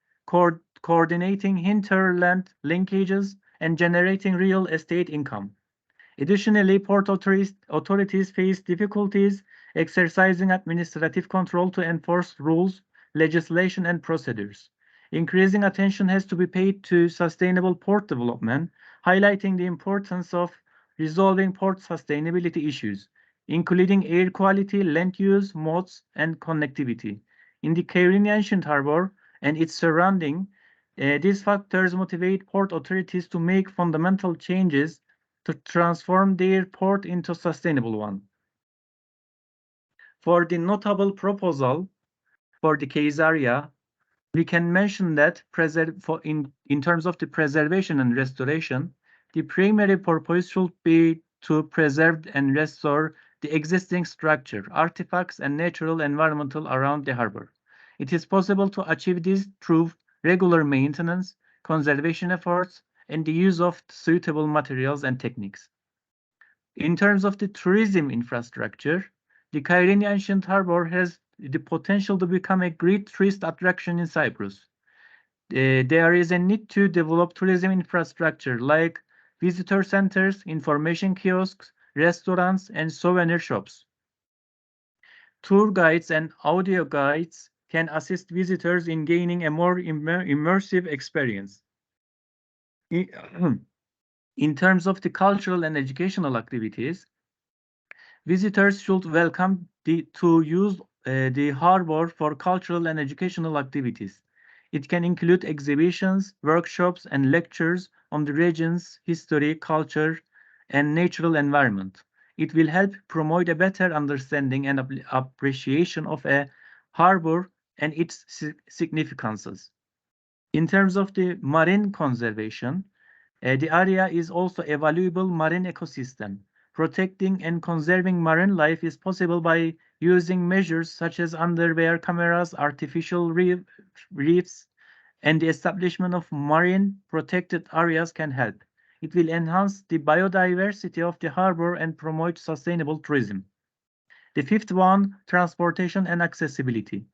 C: coordinating hinterland linkages, and generating real estate income. Additionally, port authorities face difficulties exercising administrative control to enforce rules, legislation, and procedures. Increasing attention has to be paid to sustainable port development, highlighting the importance of resolving port sustainability issues, including air quality, land use, modes, and connectivity. In the Kyrenia Ancient Harbor and its surrounding, these factors motivate port authorities to make fundamental changes to transform their port into a sustainable one. For the notable proposal for the case area, we can mention that in terms of the preservation and restoration, the primary purpose should be to preserve and restore the existing structure, artifacts, and natural environmental around the harbor. It is possible to achieve this through regular maintenance, conservation efforts, and the use of suitable materials and techniques. In terms of the tourism infrastructure, the Kyrenia Ancient Harbor has the potential to become a great tourist attraction in Cyprus. There is a need to develop tourism infrastructure like visitor centers, information kiosks, restaurants, and souvenir shops. Tour guides and audio guides can assist visitors in gaining a more immersive experience. In terms of the cultural and educational activities, visitors should welcome to use the harbor for cultural and educational activities. It can include exhibitions, workshops, and lectures on the region's history, culture, and natural environment. It will help promote a better understanding and appreciation of a harbor and its significances. In terms of the marine conservation, the area is also a valuable marine ecosystem. Protecting and conserving marine life is possible by using measures such as underwater cameras, artificial reefs, and the establishment of marine protected areas can help. It will enhance the biodiversity of the harbor and promote sustainable tourism. The fifth one, transportation and accessibility.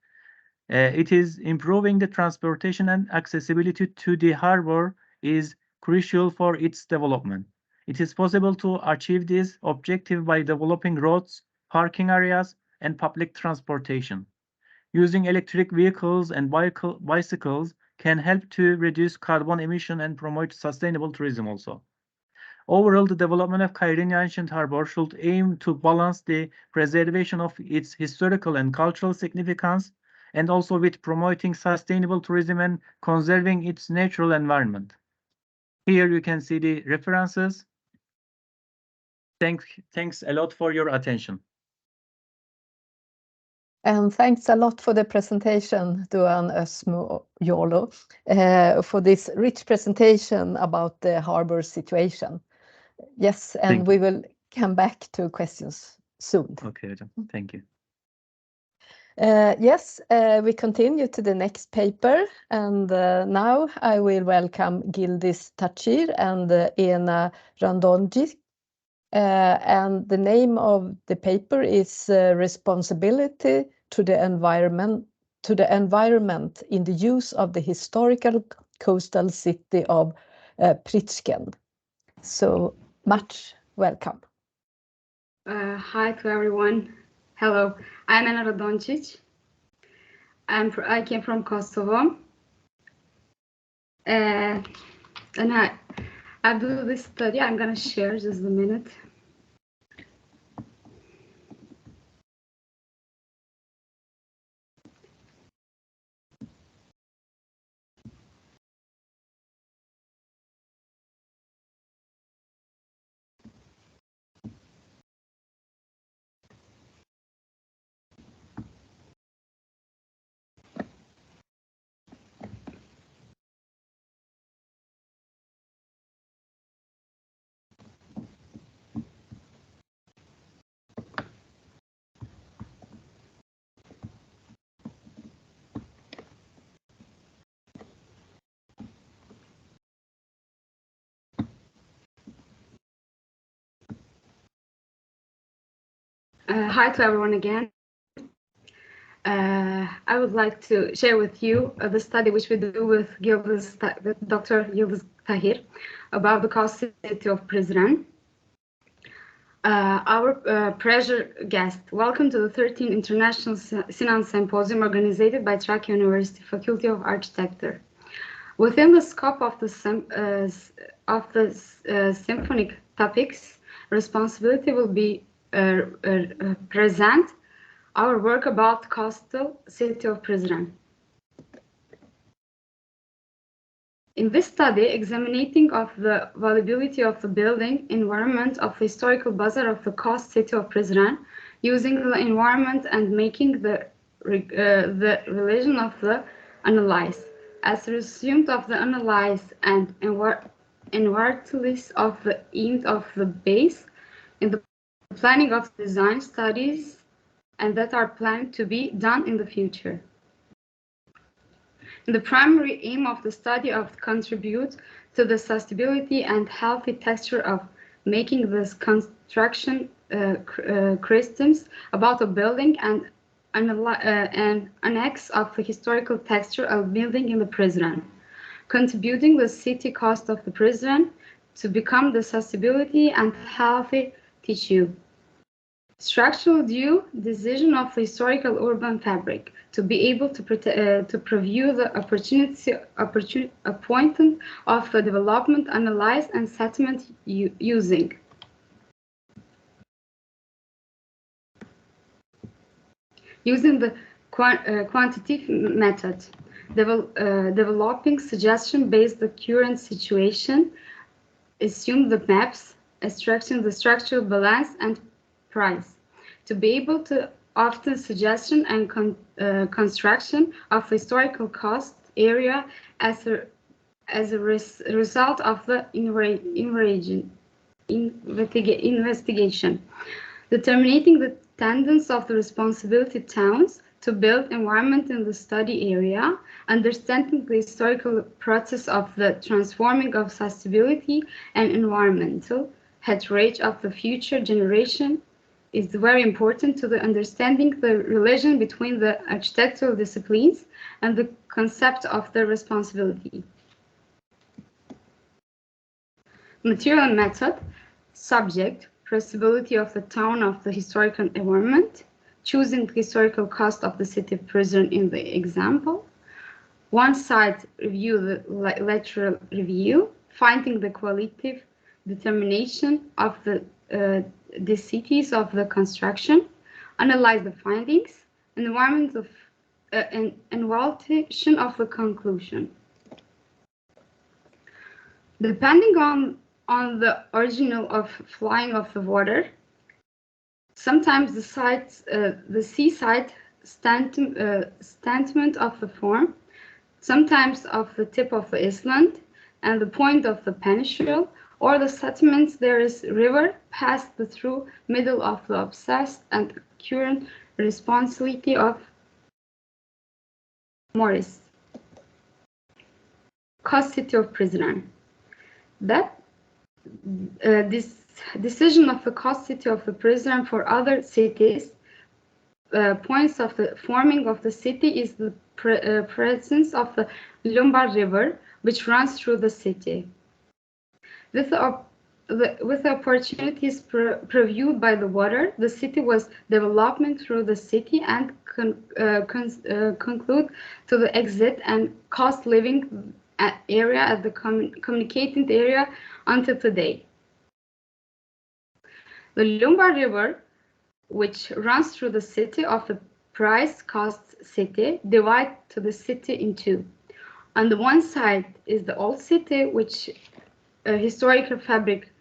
C: It is improving the transportation and accessibility to the harbor is crucial for its development. It is possible to achieve this objective by developing roads, parking areas, and public transportation. Using electric vehicles and bicycles can help to reduce carbon emission and promote sustainable tourism also. Overall, the development of Kyrenia Ancient Harbor should aim to balance the preservation of its historical and cultural significance and also with promoting sustainable tourism and conserving its natural environment. Here you can see the references. Thanks a lot for your attention.
A: And thanks a lot for the presentation, Doğan Özmoğlu, for this rich presentation about the harbor situation. Yes, and we will come back to questions soon.
C: Okay, thank you.
A: Yes, we continue to the next paper, and now I will welcome Gildis Tachir and Ena Randonjic. And the name of the paper is Responsibility to the Environment in the Use of the Historical Coastal City of Prizren. So much welcome.
F: Hi to everyone. Hello, I'm Ena Randonjic. I came from Kosovo. And I do this study. I'm gonna share just a minute. Hi to everyone again. I would like to share with you the study which we do with Dr. Gildis Tahir about the coast city of Prizren. Our pleasure guest, welcome to the 13th International Sinan Sempozyum organized by Trakya University Faculty of Architecture. Within the scope of the symphonic topics, responsibility will be present our work about coastal city of Prizren. In this study, examining of the valuability of the building environment of the historical bazaar of the coast city of Prizren, using the environment and making the relation of the analyze. As resumed of the analyze and environmentalist of the end of the base in the planning of design studies and that are planned to be done in the future. The primary aim of the study of contribute to the sustainability and healthy texture of making this construction systems about a building and an annex of the historical texture of building in the Prizren, contributing the city cost of the Prizren to become the sustainability and healthy tissue. Structural due decision of the historical urban fabric to be able to preview the appointment of the development, analyze, and settlement using the quantitative method, developing suggestion based the current situation, assume the maps, extracting the structural balance and price, to be able to often suggestion and construction of historical cost area as a result of the investigation, determining the tendency of the responsibility towns to build environment in the study area, understanding the historical process of the transforming of sustainability and environmental heritage of the future generation is very important to the understanding the relation between the architectural disciplines and the concept of the responsibility. Material method, subject, possibility of the town of the historical environment, choosing the historical cost of the city of Prizren in the example, one side review, the lateral review, finding the qualitative determination of the cities of the construction, analyze the findings, environment of and evaluation of the conclusion. Depending on the original of flying of the water, sometimes the seaside statement of the form, sometimes of the tip of the island and the point of the peninsula, or the settlements there is river passed through middle of the obsessed and current responsibility of Morris. Cost city of prisoner. That this decision of the cost city of the prisoner for other cities points of the forming of the city is the presence of the Lombard River, which runs through the city. With the opportunities previewed by the water, the city was development through the city and conclude to the exit and cost living area at the communicating area until today. The Lombard River, which runs through the city of the price cost city, divide to the city in two. On the one side is the old city, which historical fabric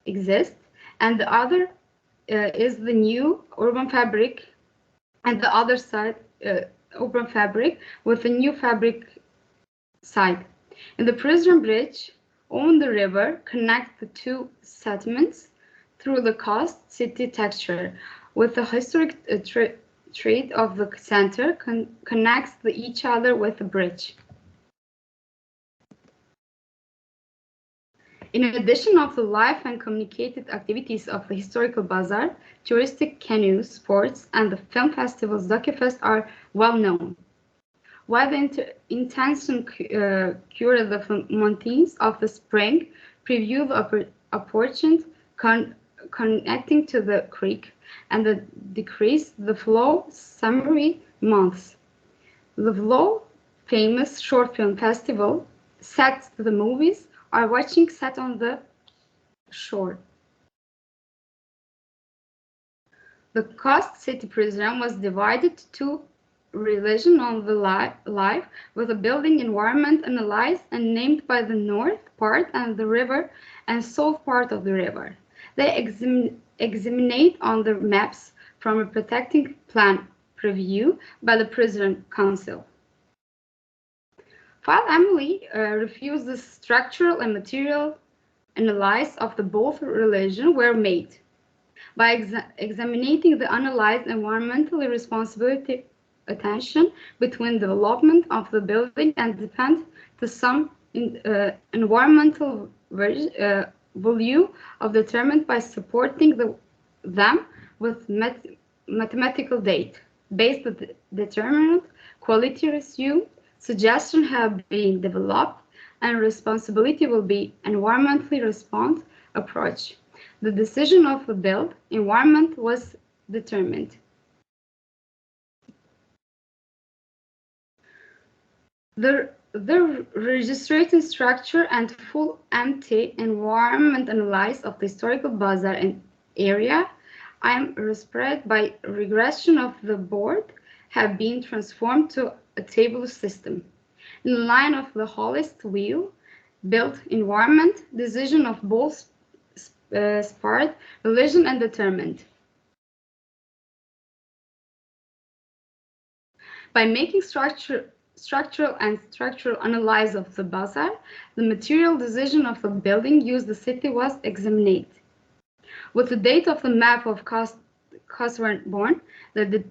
F: exists, and the other is the new urban fabric, and the other side urban fabric with the new fabric side. In the prison bridge on the river connect the two settlements through the coast city texture, with the historic trade of the center connects each other with the bridge. In addition of the live and communicated activities of the historical bazaar, touristic canoe sports and the film festivals DocuFest are well known. While the intention cure the mountains of the spring preview the opportunity connecting to the creek and the decrease the flow summary months. The flow famous short film festival sets the movies are watching set on the shore. The cost city program was divided to religion on the life with a building environment analyzed and named by the north part and the river and south part of the river. They examinate on the maps from a protecting plan preview by the President Council. While Emily refused the structural and material analysis of the both religions were made. By examining the analyzed environmental responsibility attention between development of the building and depend to some environmental value of determined by supporting them with mathematical data. Based on determined quality resume, suggestions have been developed and responsibility will be environmentally response approach. The decision of the build environment was determined. The registration structure and full empty environment analysis of the historical bazaar and area I am spread by regression of the board have been transformed to a table system. In line of the holist view, built environment, decision of both part, religion and determined. By making structural analysis of the bazaar, the material decision of the building used the city was examined. With the date of the map of Cosborn, the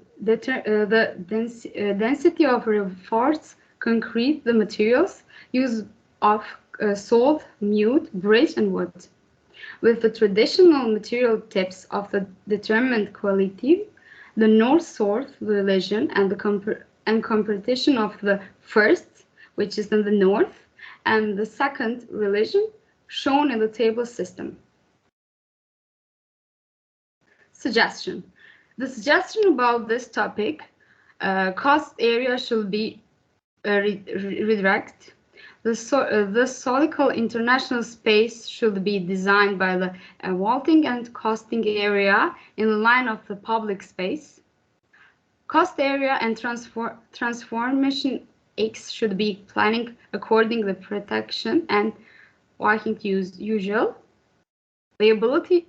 F: density of reinforced concrete, the materials use of salt, mud, bridge, and wood. With the traditional material tips of the determined quality, the north-south religion and the competition of the first, which is in the north, and the second religion shown in the table system. Suggestion. The suggestion about this topic, cost area should be redirected. The Solical International Space should be designed by the vaulting and costing area in the line of the public space. Cost area and transformation X should be planning according the protection and working usual. Viability,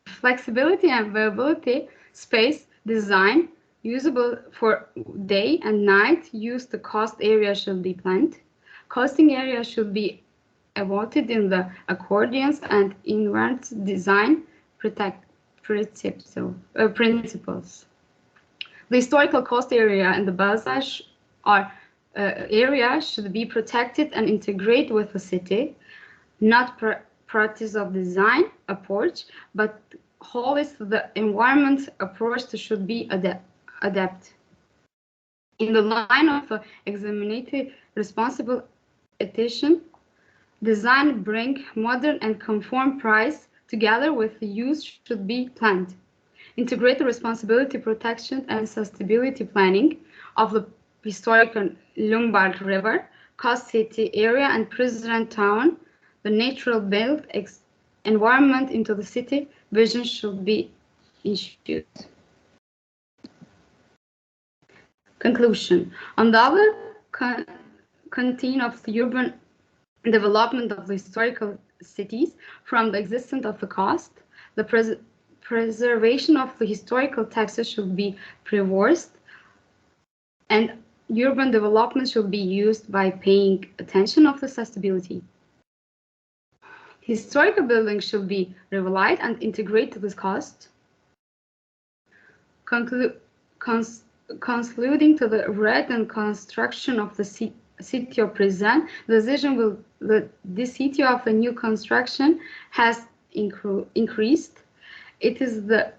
F: flexibility and viability space design usable for day and night use. The cost area should be planned. Costing area should be avoided in the accordions and invert design principles. The historical cost area and the bazaar area should be protected and integrated with the city, not practice of design approach, but holistic the environment approach should be adapted. In the line of the examinative responsible edition, design bring modern and conform price together with the use should be planned. Integrate the responsibility protection and sustainability planning of the historical Lombard River, coast city area and President Town, the natural built environment into the city vision should be issued. Conclusion. On the other content of the urban development of the historical cities from the existence of the coast, the preservation of the historical taxes should be preserved, and urban development should be used by paying attention of the sustainability. Historical buildings should be revitalized and integrated to this cost. Concluding to the rate and construction of the city of Prizren, the decision will the city of the new construction has increased. It is the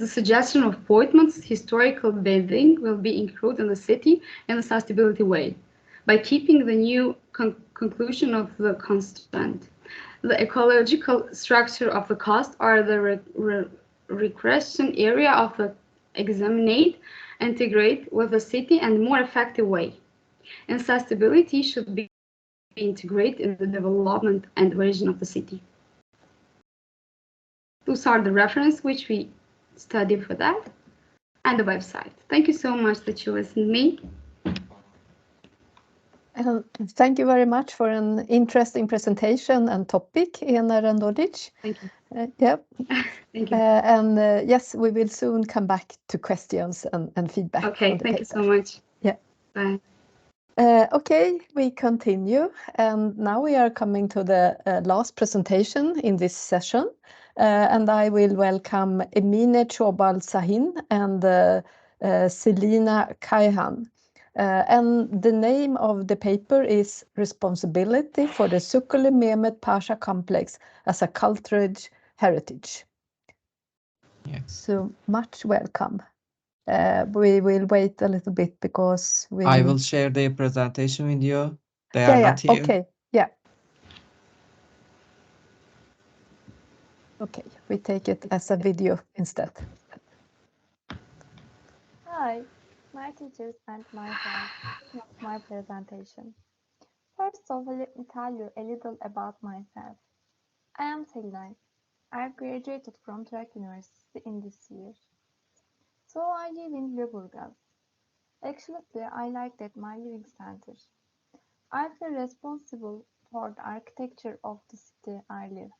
F: suggestion of appointments. Historical building will be included in the city in a sustainability way by keeping the new conclusion of the constant. The ecological structure of the coast are the recreation area of the examined, integrate with the city and more effective way. And sustainability should be integrated in the development and vision of the city. Those are the references which we studied for that and the website. Thank you so much that you listened to me.
A: Thank you very much for an interesting presentation and topic, Enar and Dodic.
F: Thank you.
A: Yeah.
F: Thank you.
A: Yes, we will soon come back to questions and feedback.
F: Okay, thank you so much.
A: Yeah.
F: Bye.
A: Okay, we continue, and now we are coming to the last presentation in this session, and I will welcome Emine Çobal-Sahin and Selina Kayhan. And the name of the paper is Responsibility for the Sukuli Mehmet Pasha Complex as a Cultural Heritage.
G: Yes.
A: So much welcome. We will wait a little bit because
G: I will share the presentation with you. They are
A: yeah,
G: not here.
A: okay, yeah. Okay, we take it as a video instead.
H: Hi, my teachers and my friends. This is my presentation. First of all, let me tell you a little about myself. I am Sinan. I graduated from Turk University in this year. So I live in Lüleburgaz. Actually, I like that my living center. I feel responsible for the architecture of the city I live,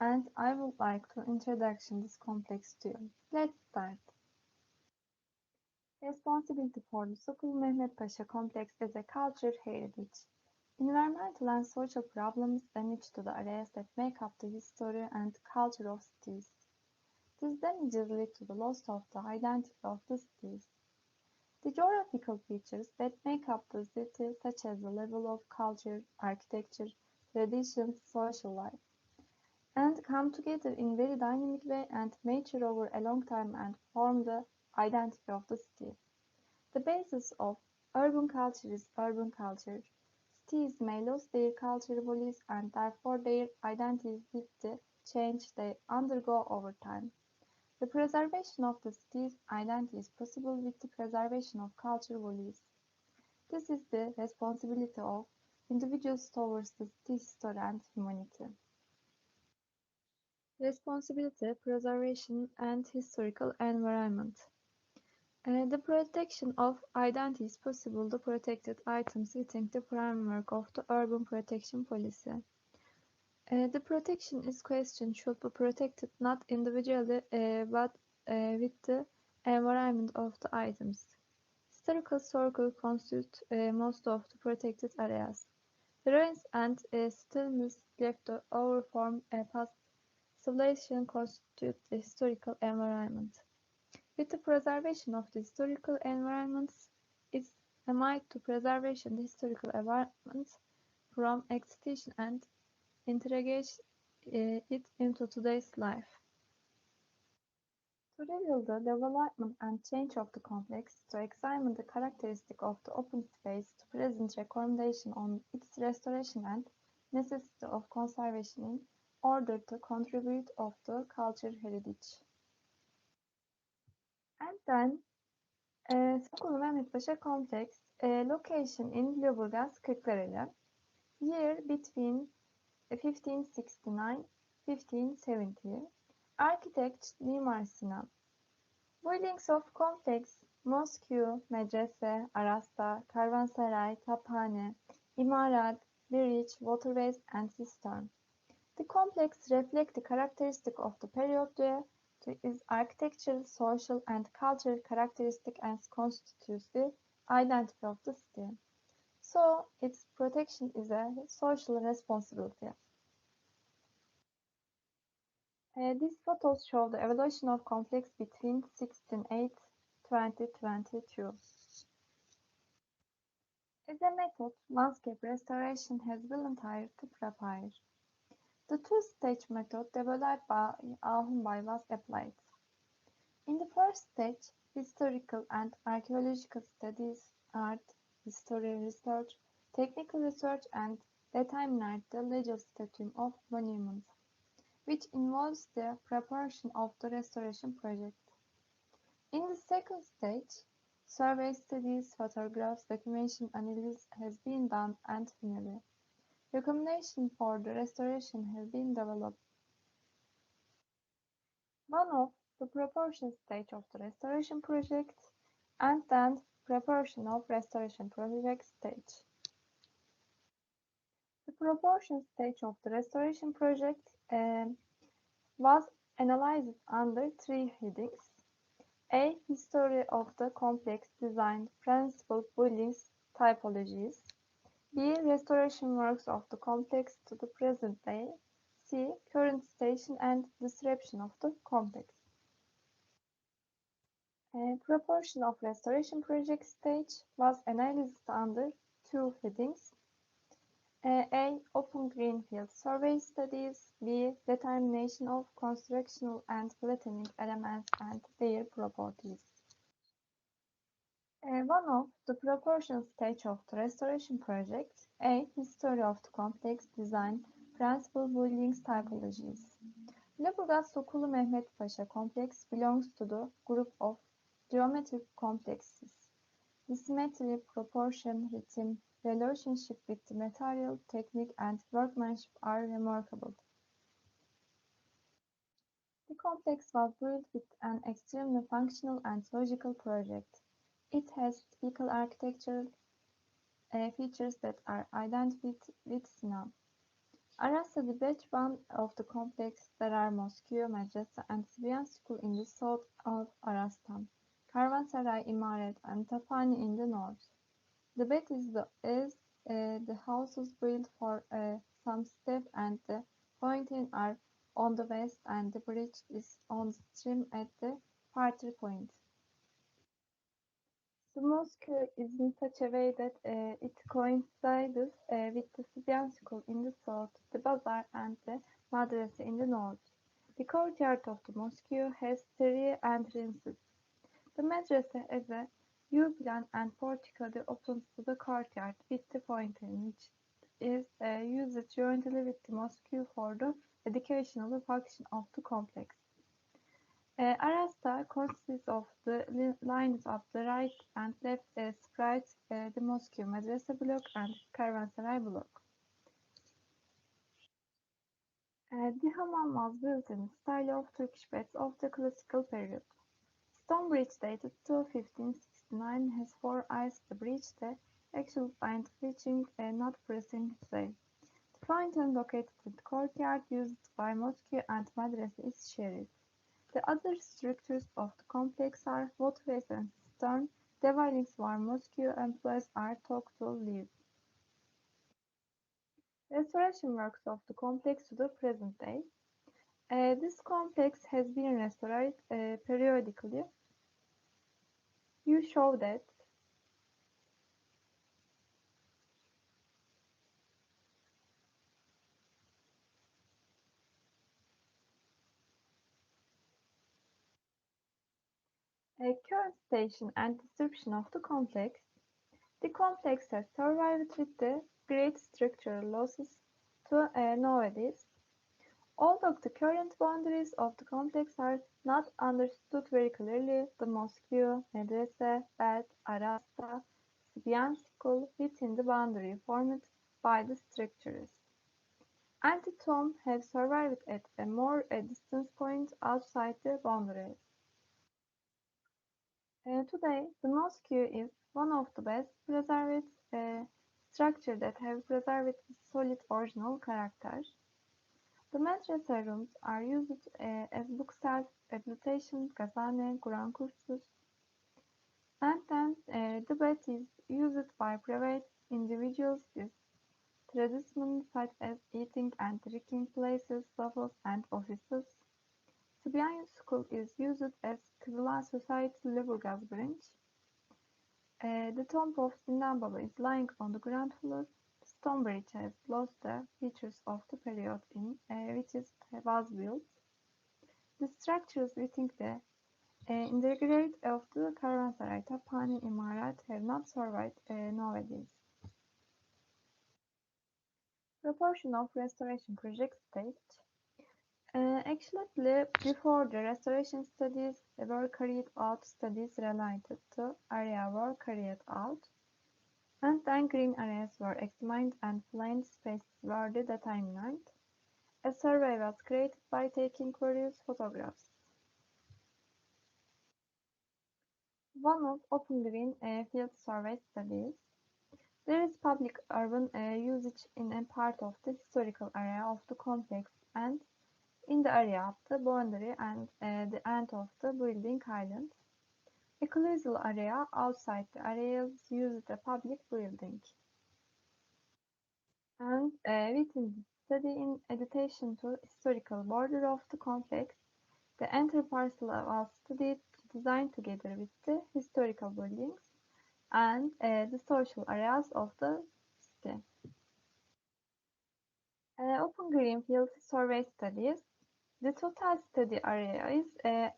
H: and I would like to introduce this complex to you. Let's start. Responsibility for the Sukuli Mehmet Pasha complex as a cultural heritage. Environmental and social problems damage to the areas that make up the history and culture of cities. These damages lead to the loss of the identity of the cities. The geographical features that make up the city, such as the level of culture, architecture, traditions, social life, and come together in very dynamic way and mature over a long time and form the identity of the city. The basis of urban culture is urban culture. Cities may lose their cultural values and therefore their identities with the change they undergo over time. The preservation of the city's identity is possible with the preservation of cultural values. This is the responsibility of individuals towards the history and humanity. Responsibility, preservation, and historical environment. The protection of identity is possible to protected items within the framework of the urban protection policy. The protection is question should be protected not individually but with the environment of the items. Historical circles constitute most of the protected areas. The ruins and stillness left over from past civilization constitute the historical environment. With the preservation of the historical environments, it's aimed to preservation the historical environment from extinction and integrate it into today's life. To reveal the development and change of the complex, to examine the characteristic of the open space, to present recommendation on its restoration and necessity of conservation in order to contribute of the cultural heritage. And then, Sakulu Mehmet Paşa Complex, location in Lüleburgaz, Kırklareli, year between 1569-1570, architect Mimar Sinan. Buildings of complex, mosque, medrese, arasta, karvansaray, taphane, imarat, bridge, waterways, and cistern. The complex reflects the characteristic of the period due to its architectural, social, and cultural characteristic and constitutes the identity of the city. So, its protection is a social responsibility. These photos show the evolution of complex between 1608-2022. As a method, landscape restoration has been entire to prepare. The two-stage method developed by Ahunbay was applied. In the first stage, historical and archaeological studies, art, history research, technical research, and determined the legal status of monuments, which involves the preparation of the restoration project. In the second stage, survey studies, photographs, documentation analysis has been done and finally, recommendation for the restoration has been developed. One of the preparation stage of the restoration project and then preparation of restoration project stage. The preparation stage of the restoration project was analyzed under three headings. A. History of the complex design principle buildings typologies. B. Restoration works of the complex to the present day. C. Current station and description of the complex. Proportion of restoration project stage was analyzed under two headings. A. Open greenfield survey studies. B. Determination of constructional and flattening elements and their properties. One of the proportion stage of the restoration project. A. History of the complex design principle buildings typologies. Lüleburgaz Sakulu Mehmet Paşa complex belongs to the group of geometric complexes. The symmetry, proportion, rhythm, relationship with the material, technique, and workmanship are remarkable. The complex was built with an extremely functional and logical project. It has typical architectural features that are identified with Sinan. Arasta, the backbone of the complex, there are mosque, medrese, and civilian school in the south of Arastan, Karvansaray, Imaret, and Taphane in the north. The bed is the houses built for some step and the fountain are on the west and the bridge is on the stream at the farther point. The mosque is in such a way that it coincides with the civilian school in the south, the bazaar and the madrasa in the north. The courtyard of the mosque has three entrances. The madrasa has a U-plan and portico that opens to the courtyard with the fountain, which is used jointly with the mosque for the educational function of the complex. Arasta consists of the lines of the right and left spread the mosque, madrasa block and Kervansaray block. The hammam was built in the style of Turkish baths of the classical period. Stone bridge dated to 1569 has 4 eyes. The bridge, the actual point reaching not pressing say. The fountain located in the courtyard used by mosque and madrasa is shared. The other structures of the complex are waterways and cistern. The buildings where mosque employees are taught to live. Restoration works of the complex to the present day. This complex has been restored periodically. You show that current station and description of the complex. The complex has survived with the great structural losses to nowadays. Although the current boundaries of the complex are not understood very clearly, the mosque, medrese, bath, arasta, Sibyan school within the boundary formed by the structures. And the tomb have survived at a more distant point outside the boundaries. Today, the mosque is one of the best preserved structures that have preserved its solid original character. The madrasa rooms are used as bookshelves, rehabilitation, gazane, Quran courses, and then the bath is used by private individuals with traditions such as eating and drinking places, lavabos, and offices. Sibyan School is used as Kızılay Society Leburgaz branch. The tomb of Sinan Baba is lying on the ground floor. The stone bridge has lost the features of the period in which it was built. The structures within the integrate of the Kervansaray Taphane İmarat have not survived nowadays. Proportion of restoration project stage. Actually, before the restoration studies were carried out, studies related to area were carried out, and then green areas were examined and plain spaces were determined. A survey was created by taking various photographs. One of open green field survey studies. There is public urban usage in a part of the historical area of the complex and in the area of the boundary and the end of the building island. A colossal area outside the area is used as a public building. And within the study in addition to historical border of the complex, the entire parcel was studied to design together with the historical buildings and the social areas of the city. Open greenfield survey studies. The total study area is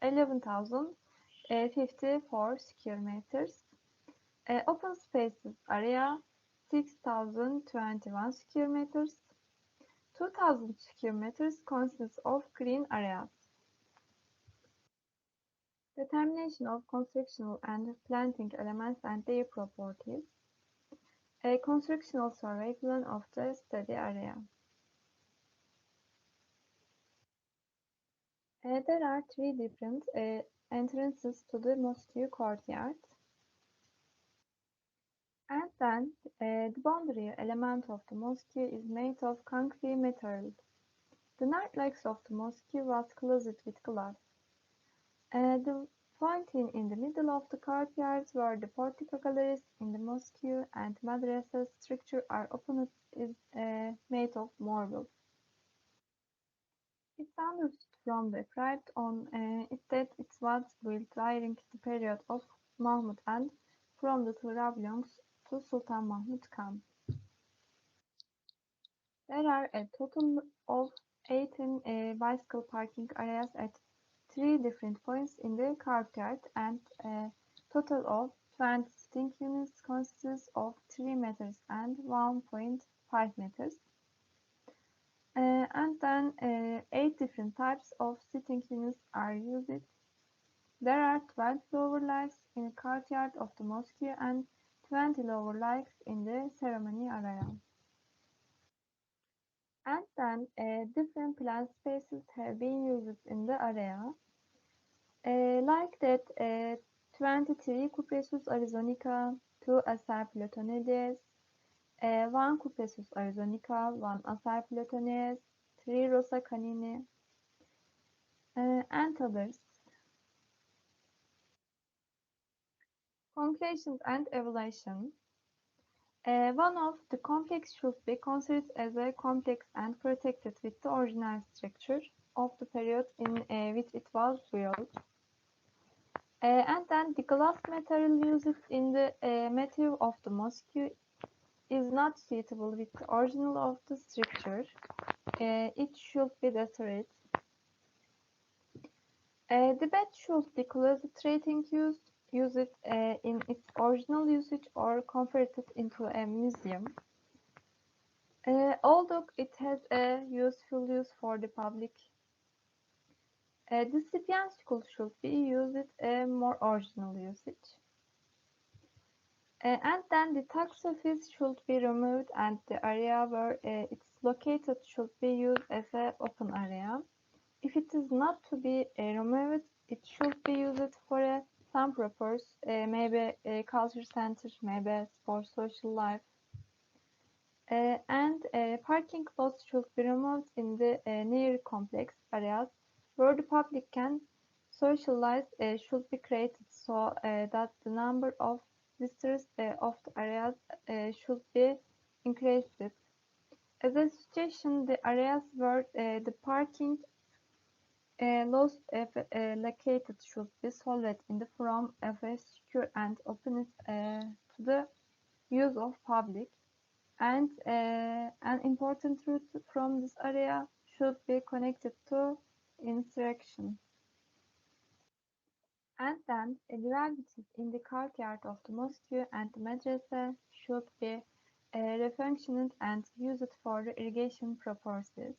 H: 11,054 square meters. Open spaces area 6,021 square meters. 2,000 square meters consists of green areas. Determination of constructional and planting elements and their properties. A constructional survey plan of the study area. There are 3 different entrances to the mosque courtyard. And then the boundary element of the mosque is made of concrete material. The night legs of the mosque was closed with glass. The fountain in the middle of the courtyard where the portico galleries in the mosque and madrasa structure are opened is made of marble. It's understood from the script on it that it was built during the period of Mahmud and from the Tura belongs to Sultan Mahmud Khan. There are a total of 18 bicycle parking areas at 3 different points in the courtyard, and a total of 20 sitting units consists of 3 meters and 1.5 meters. And then 8 different types of sitting units are used There are 12 lower lives in the courtyard of the mosque and 20 lower lives in the ceremony area. And then different plant spaces have been used in the area. Like that, 23 Cupressus arizonica, 2 Acer platonedes, 1 Cupressus arizonica, 1 Acer platonedes, 3 Rosa canini, and others. Conclusions and evaluation. One of the complex should be considered as a complex and protected with the original structure of the period in which it was built. And then the glass material used in the material of the mosque is not suitable with the original of the structure. It should be destroyed. The bed should be closet rating use it in its original usage or converted into a museum. Although it has a useful use for the public, the Scythian school should be used a more original usage. And then the tax office should be removed and the area where it's located should be used as an open area. If it is not to be removed, it should be used for some purpose, maybe a culture center, maybe for social life. And parking lots should be removed in the near complex areas where the public can socialize should be created so that the number of visitors of the areas should be increased. As a suggestion, the areas where the parking lots located should be solved in the form of a secure and openness to the use of public. And an important route from this area should be connected to instruction. And then the services in the courtyard of the mosque and the madrasa should be refunctioned and used for the irrigation purposes.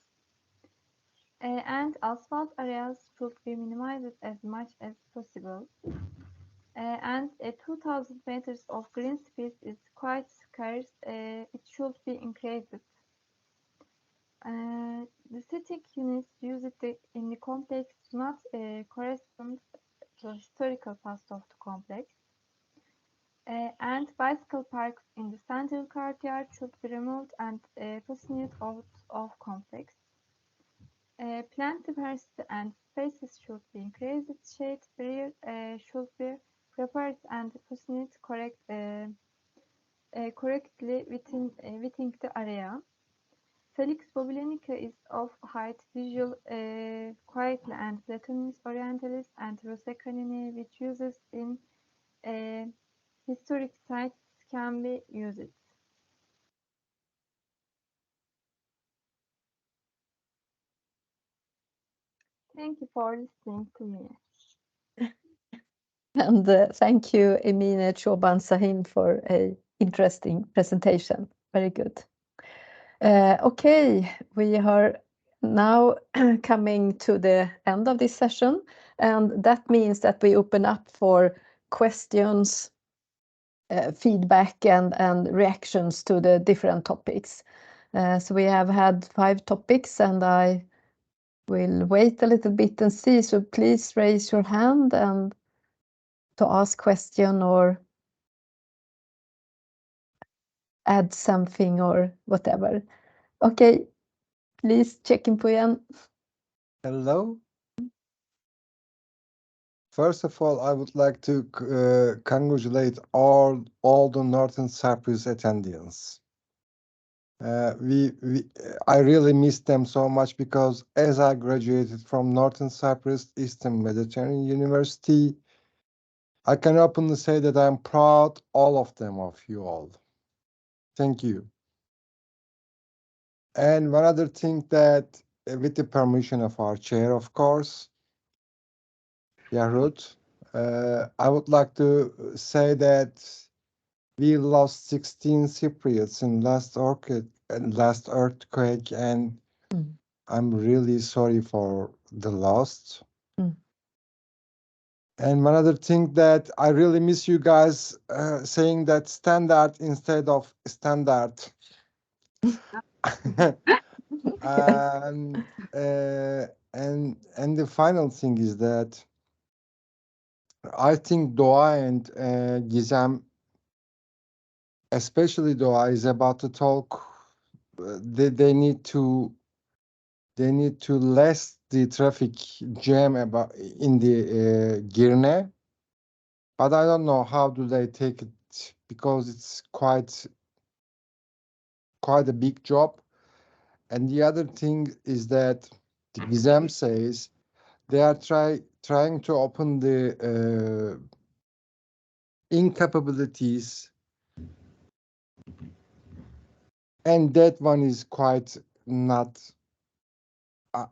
H: And asphalt areas should be minimized as much as possible. And 2,000 meters of green space is quite scarce. It should be increased. The static units used in the complex do not correspond to the historical past of the complex. And bicycle parks in the central courtyard should be removed and positioned out of complex. Plant diversity and spaces should be increased. Shade barrier should be prepared and positioned correctly within the area. Felix Bobilenica is of height, visual, quietly and Platonist orientalist, and Rosa Canini, which uses in historic sites, can be used. Thank you for listening to me.
A: And thank you, Emine Çoban Sahin, for an interesting presentation. Very good. Okay, we are now coming to the end of this session, and that means that we open up for questions, feedback, and reactions to the different topics. So we have had 5 topics, and I will wait a little bit and see. So please raise your hand and to ask question or add something or whatever. Okay, please check in på igen.
B: Hello. First of all, I would like to congratulate all the Northern Cyprus attendees. I really miss them so much because as I graduated from Northern Cyprus Eastern Mediterranean University, I can openly say that I'm proud all of them of you all. Thank you. And one other thing that, with the permission of our chair, of course, Gertrud, I would like to say that we lost 16 Cypriots in last earthquake, and I'm really sorry for the loss. And one other thing that I really miss you guys saying that standard instead of standard. And the final thing is that I think Doğa and Gizem, especially Doğa, is about to talk. They need to less the traffic jam about in the Girne, but I don't know how do they take it because it's quite a big job. And the other thing is that the Gizem says they are trying to open the incapabilities, and that one is quite not.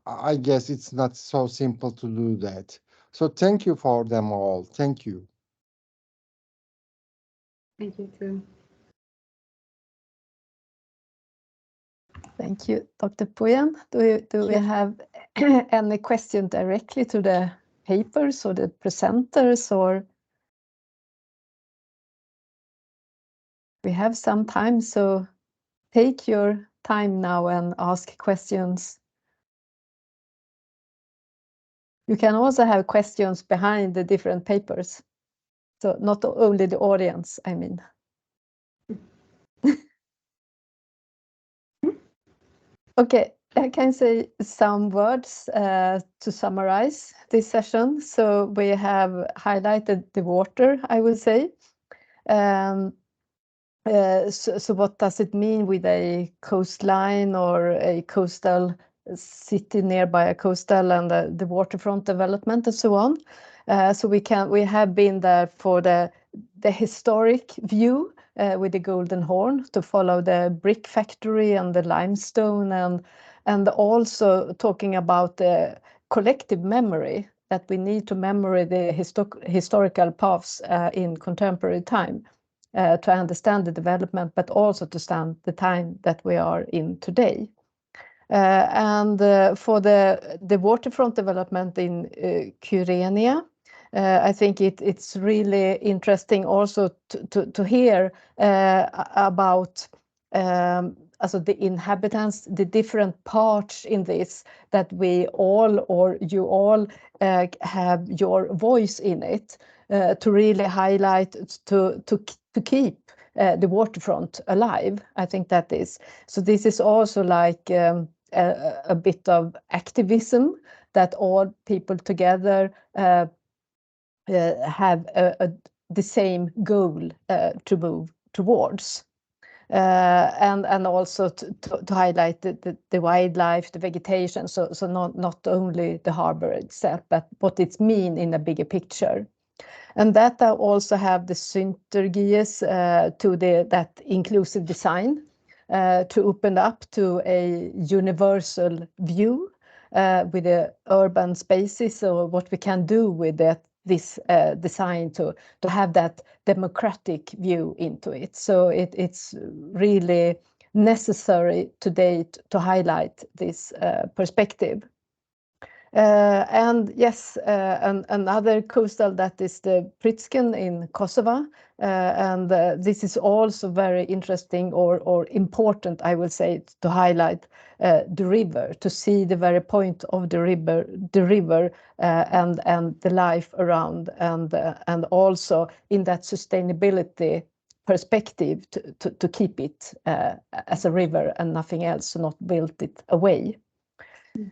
B: I guess it's not so simple to do that. So thank you for them all. Thank you.
F: Thank you too.
A: Thank you, Dr. Puyan. Do we have any question directly to the papers or the presenters, or we have some time, so take your time now and ask questions. You can also have questions behind the different papers, so not only the audience, I mean. Okay, I can say some words to summarize this session. So we have highlighted the water, I would say. So what does it mean with a coastline or a coastal city nearby a coastal and the waterfront development and so on? So we have been there for the historic view with the Golden Horn to follow the brick factory and the limestone, and also talking about the collective memory, that we need to memory the historical paths in contemporary time. To understand the development, but also to stand the time that we are in today. And for the waterfront development in Kyrenia, I think it's really interesting also to hear about also the inhabitants, the different parts in this, that we all, or you all, have your voice in it, to really highlight, to keep the waterfront alive. I think that is. So this is also like a bit of activism, that all people together have the same goal to move towards. And also to highlight the wildlife, the vegetation, so not only the harbor itself, but what it means in a bigger picture. And that also have the synergies to that inclusive design, to open up to a universal view with the urban spaces, or what we can do with this design to have that democratic view into it. So it's really necessary today to highlight this perspective. And yes, another coastal, that is the Pritsken in Kosovo, and this is also very interesting or important, I will say, to highlight the river, to see the very point of the river, and the life around, and also in that sustainability perspective to keep it as a river and nothing else, so not build it away.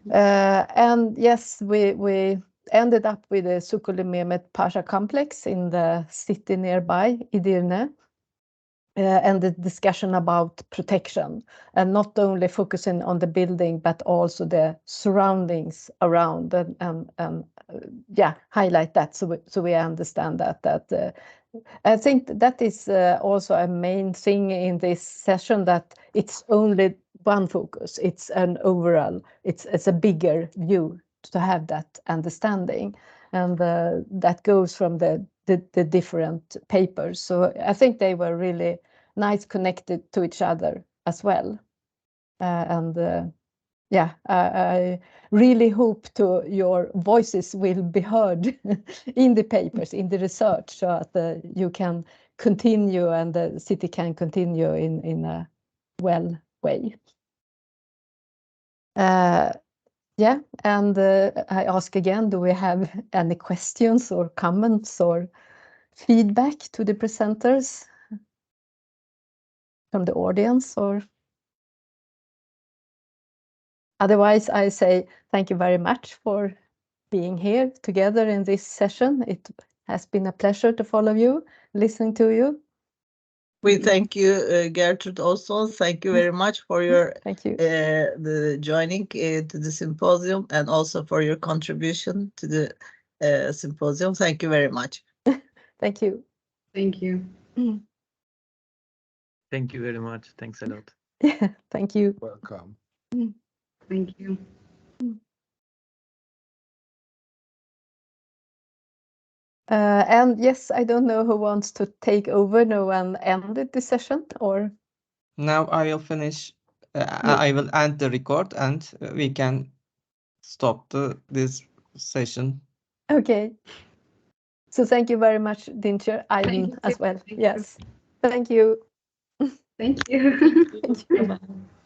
A: And yes, we ended up with the Sukuli Mehmet Pasha complex in the city nearby, Edirne, and the discussion about protection, and not only focusing on the building, but also the surroundings around, and yeah, highlight that, so we understand that I think that is also a main thing in this session, that it's only one focus, it's an overall, it's a bigger view to have that understanding, and that goes from the different papers. So I think they were really nice, connected to each other as well, and yeah, I really hope your voices will be heard in the papers, in the research, so that you can continue and the city can continue in a well way. Yeah, and I ask again, do we have any questions or comments or feedback to the presenters from the audience? Or otherwise, I say thank you very much for being here together in this session. It has been a pleasure to follow you, listening to you.
I: We thank you, Gertrud, also. Thank you very much for your
A: Thank you.
I: the joining to the symposium and also for your contribution to the symposium. Thank you very much.
A: Thank you.
F: Thank you.
C: Thank you very much. Thanks a lot.
A: Yeah, thank you.
B: Welcome.
F: Thank you.
A: And yes, I don't know who wants to take over now and end the session, or
G: Now I will finish. I will end the record, and we can stop this session.
A: okay. So thank you very much, Dincher,
F: Thank
A: Aydin,
F: you.
A: as well.
F: Thank you.
A: Yes. Thank you.
F: Thank you.
A: Thank you.
G: Bye-bye.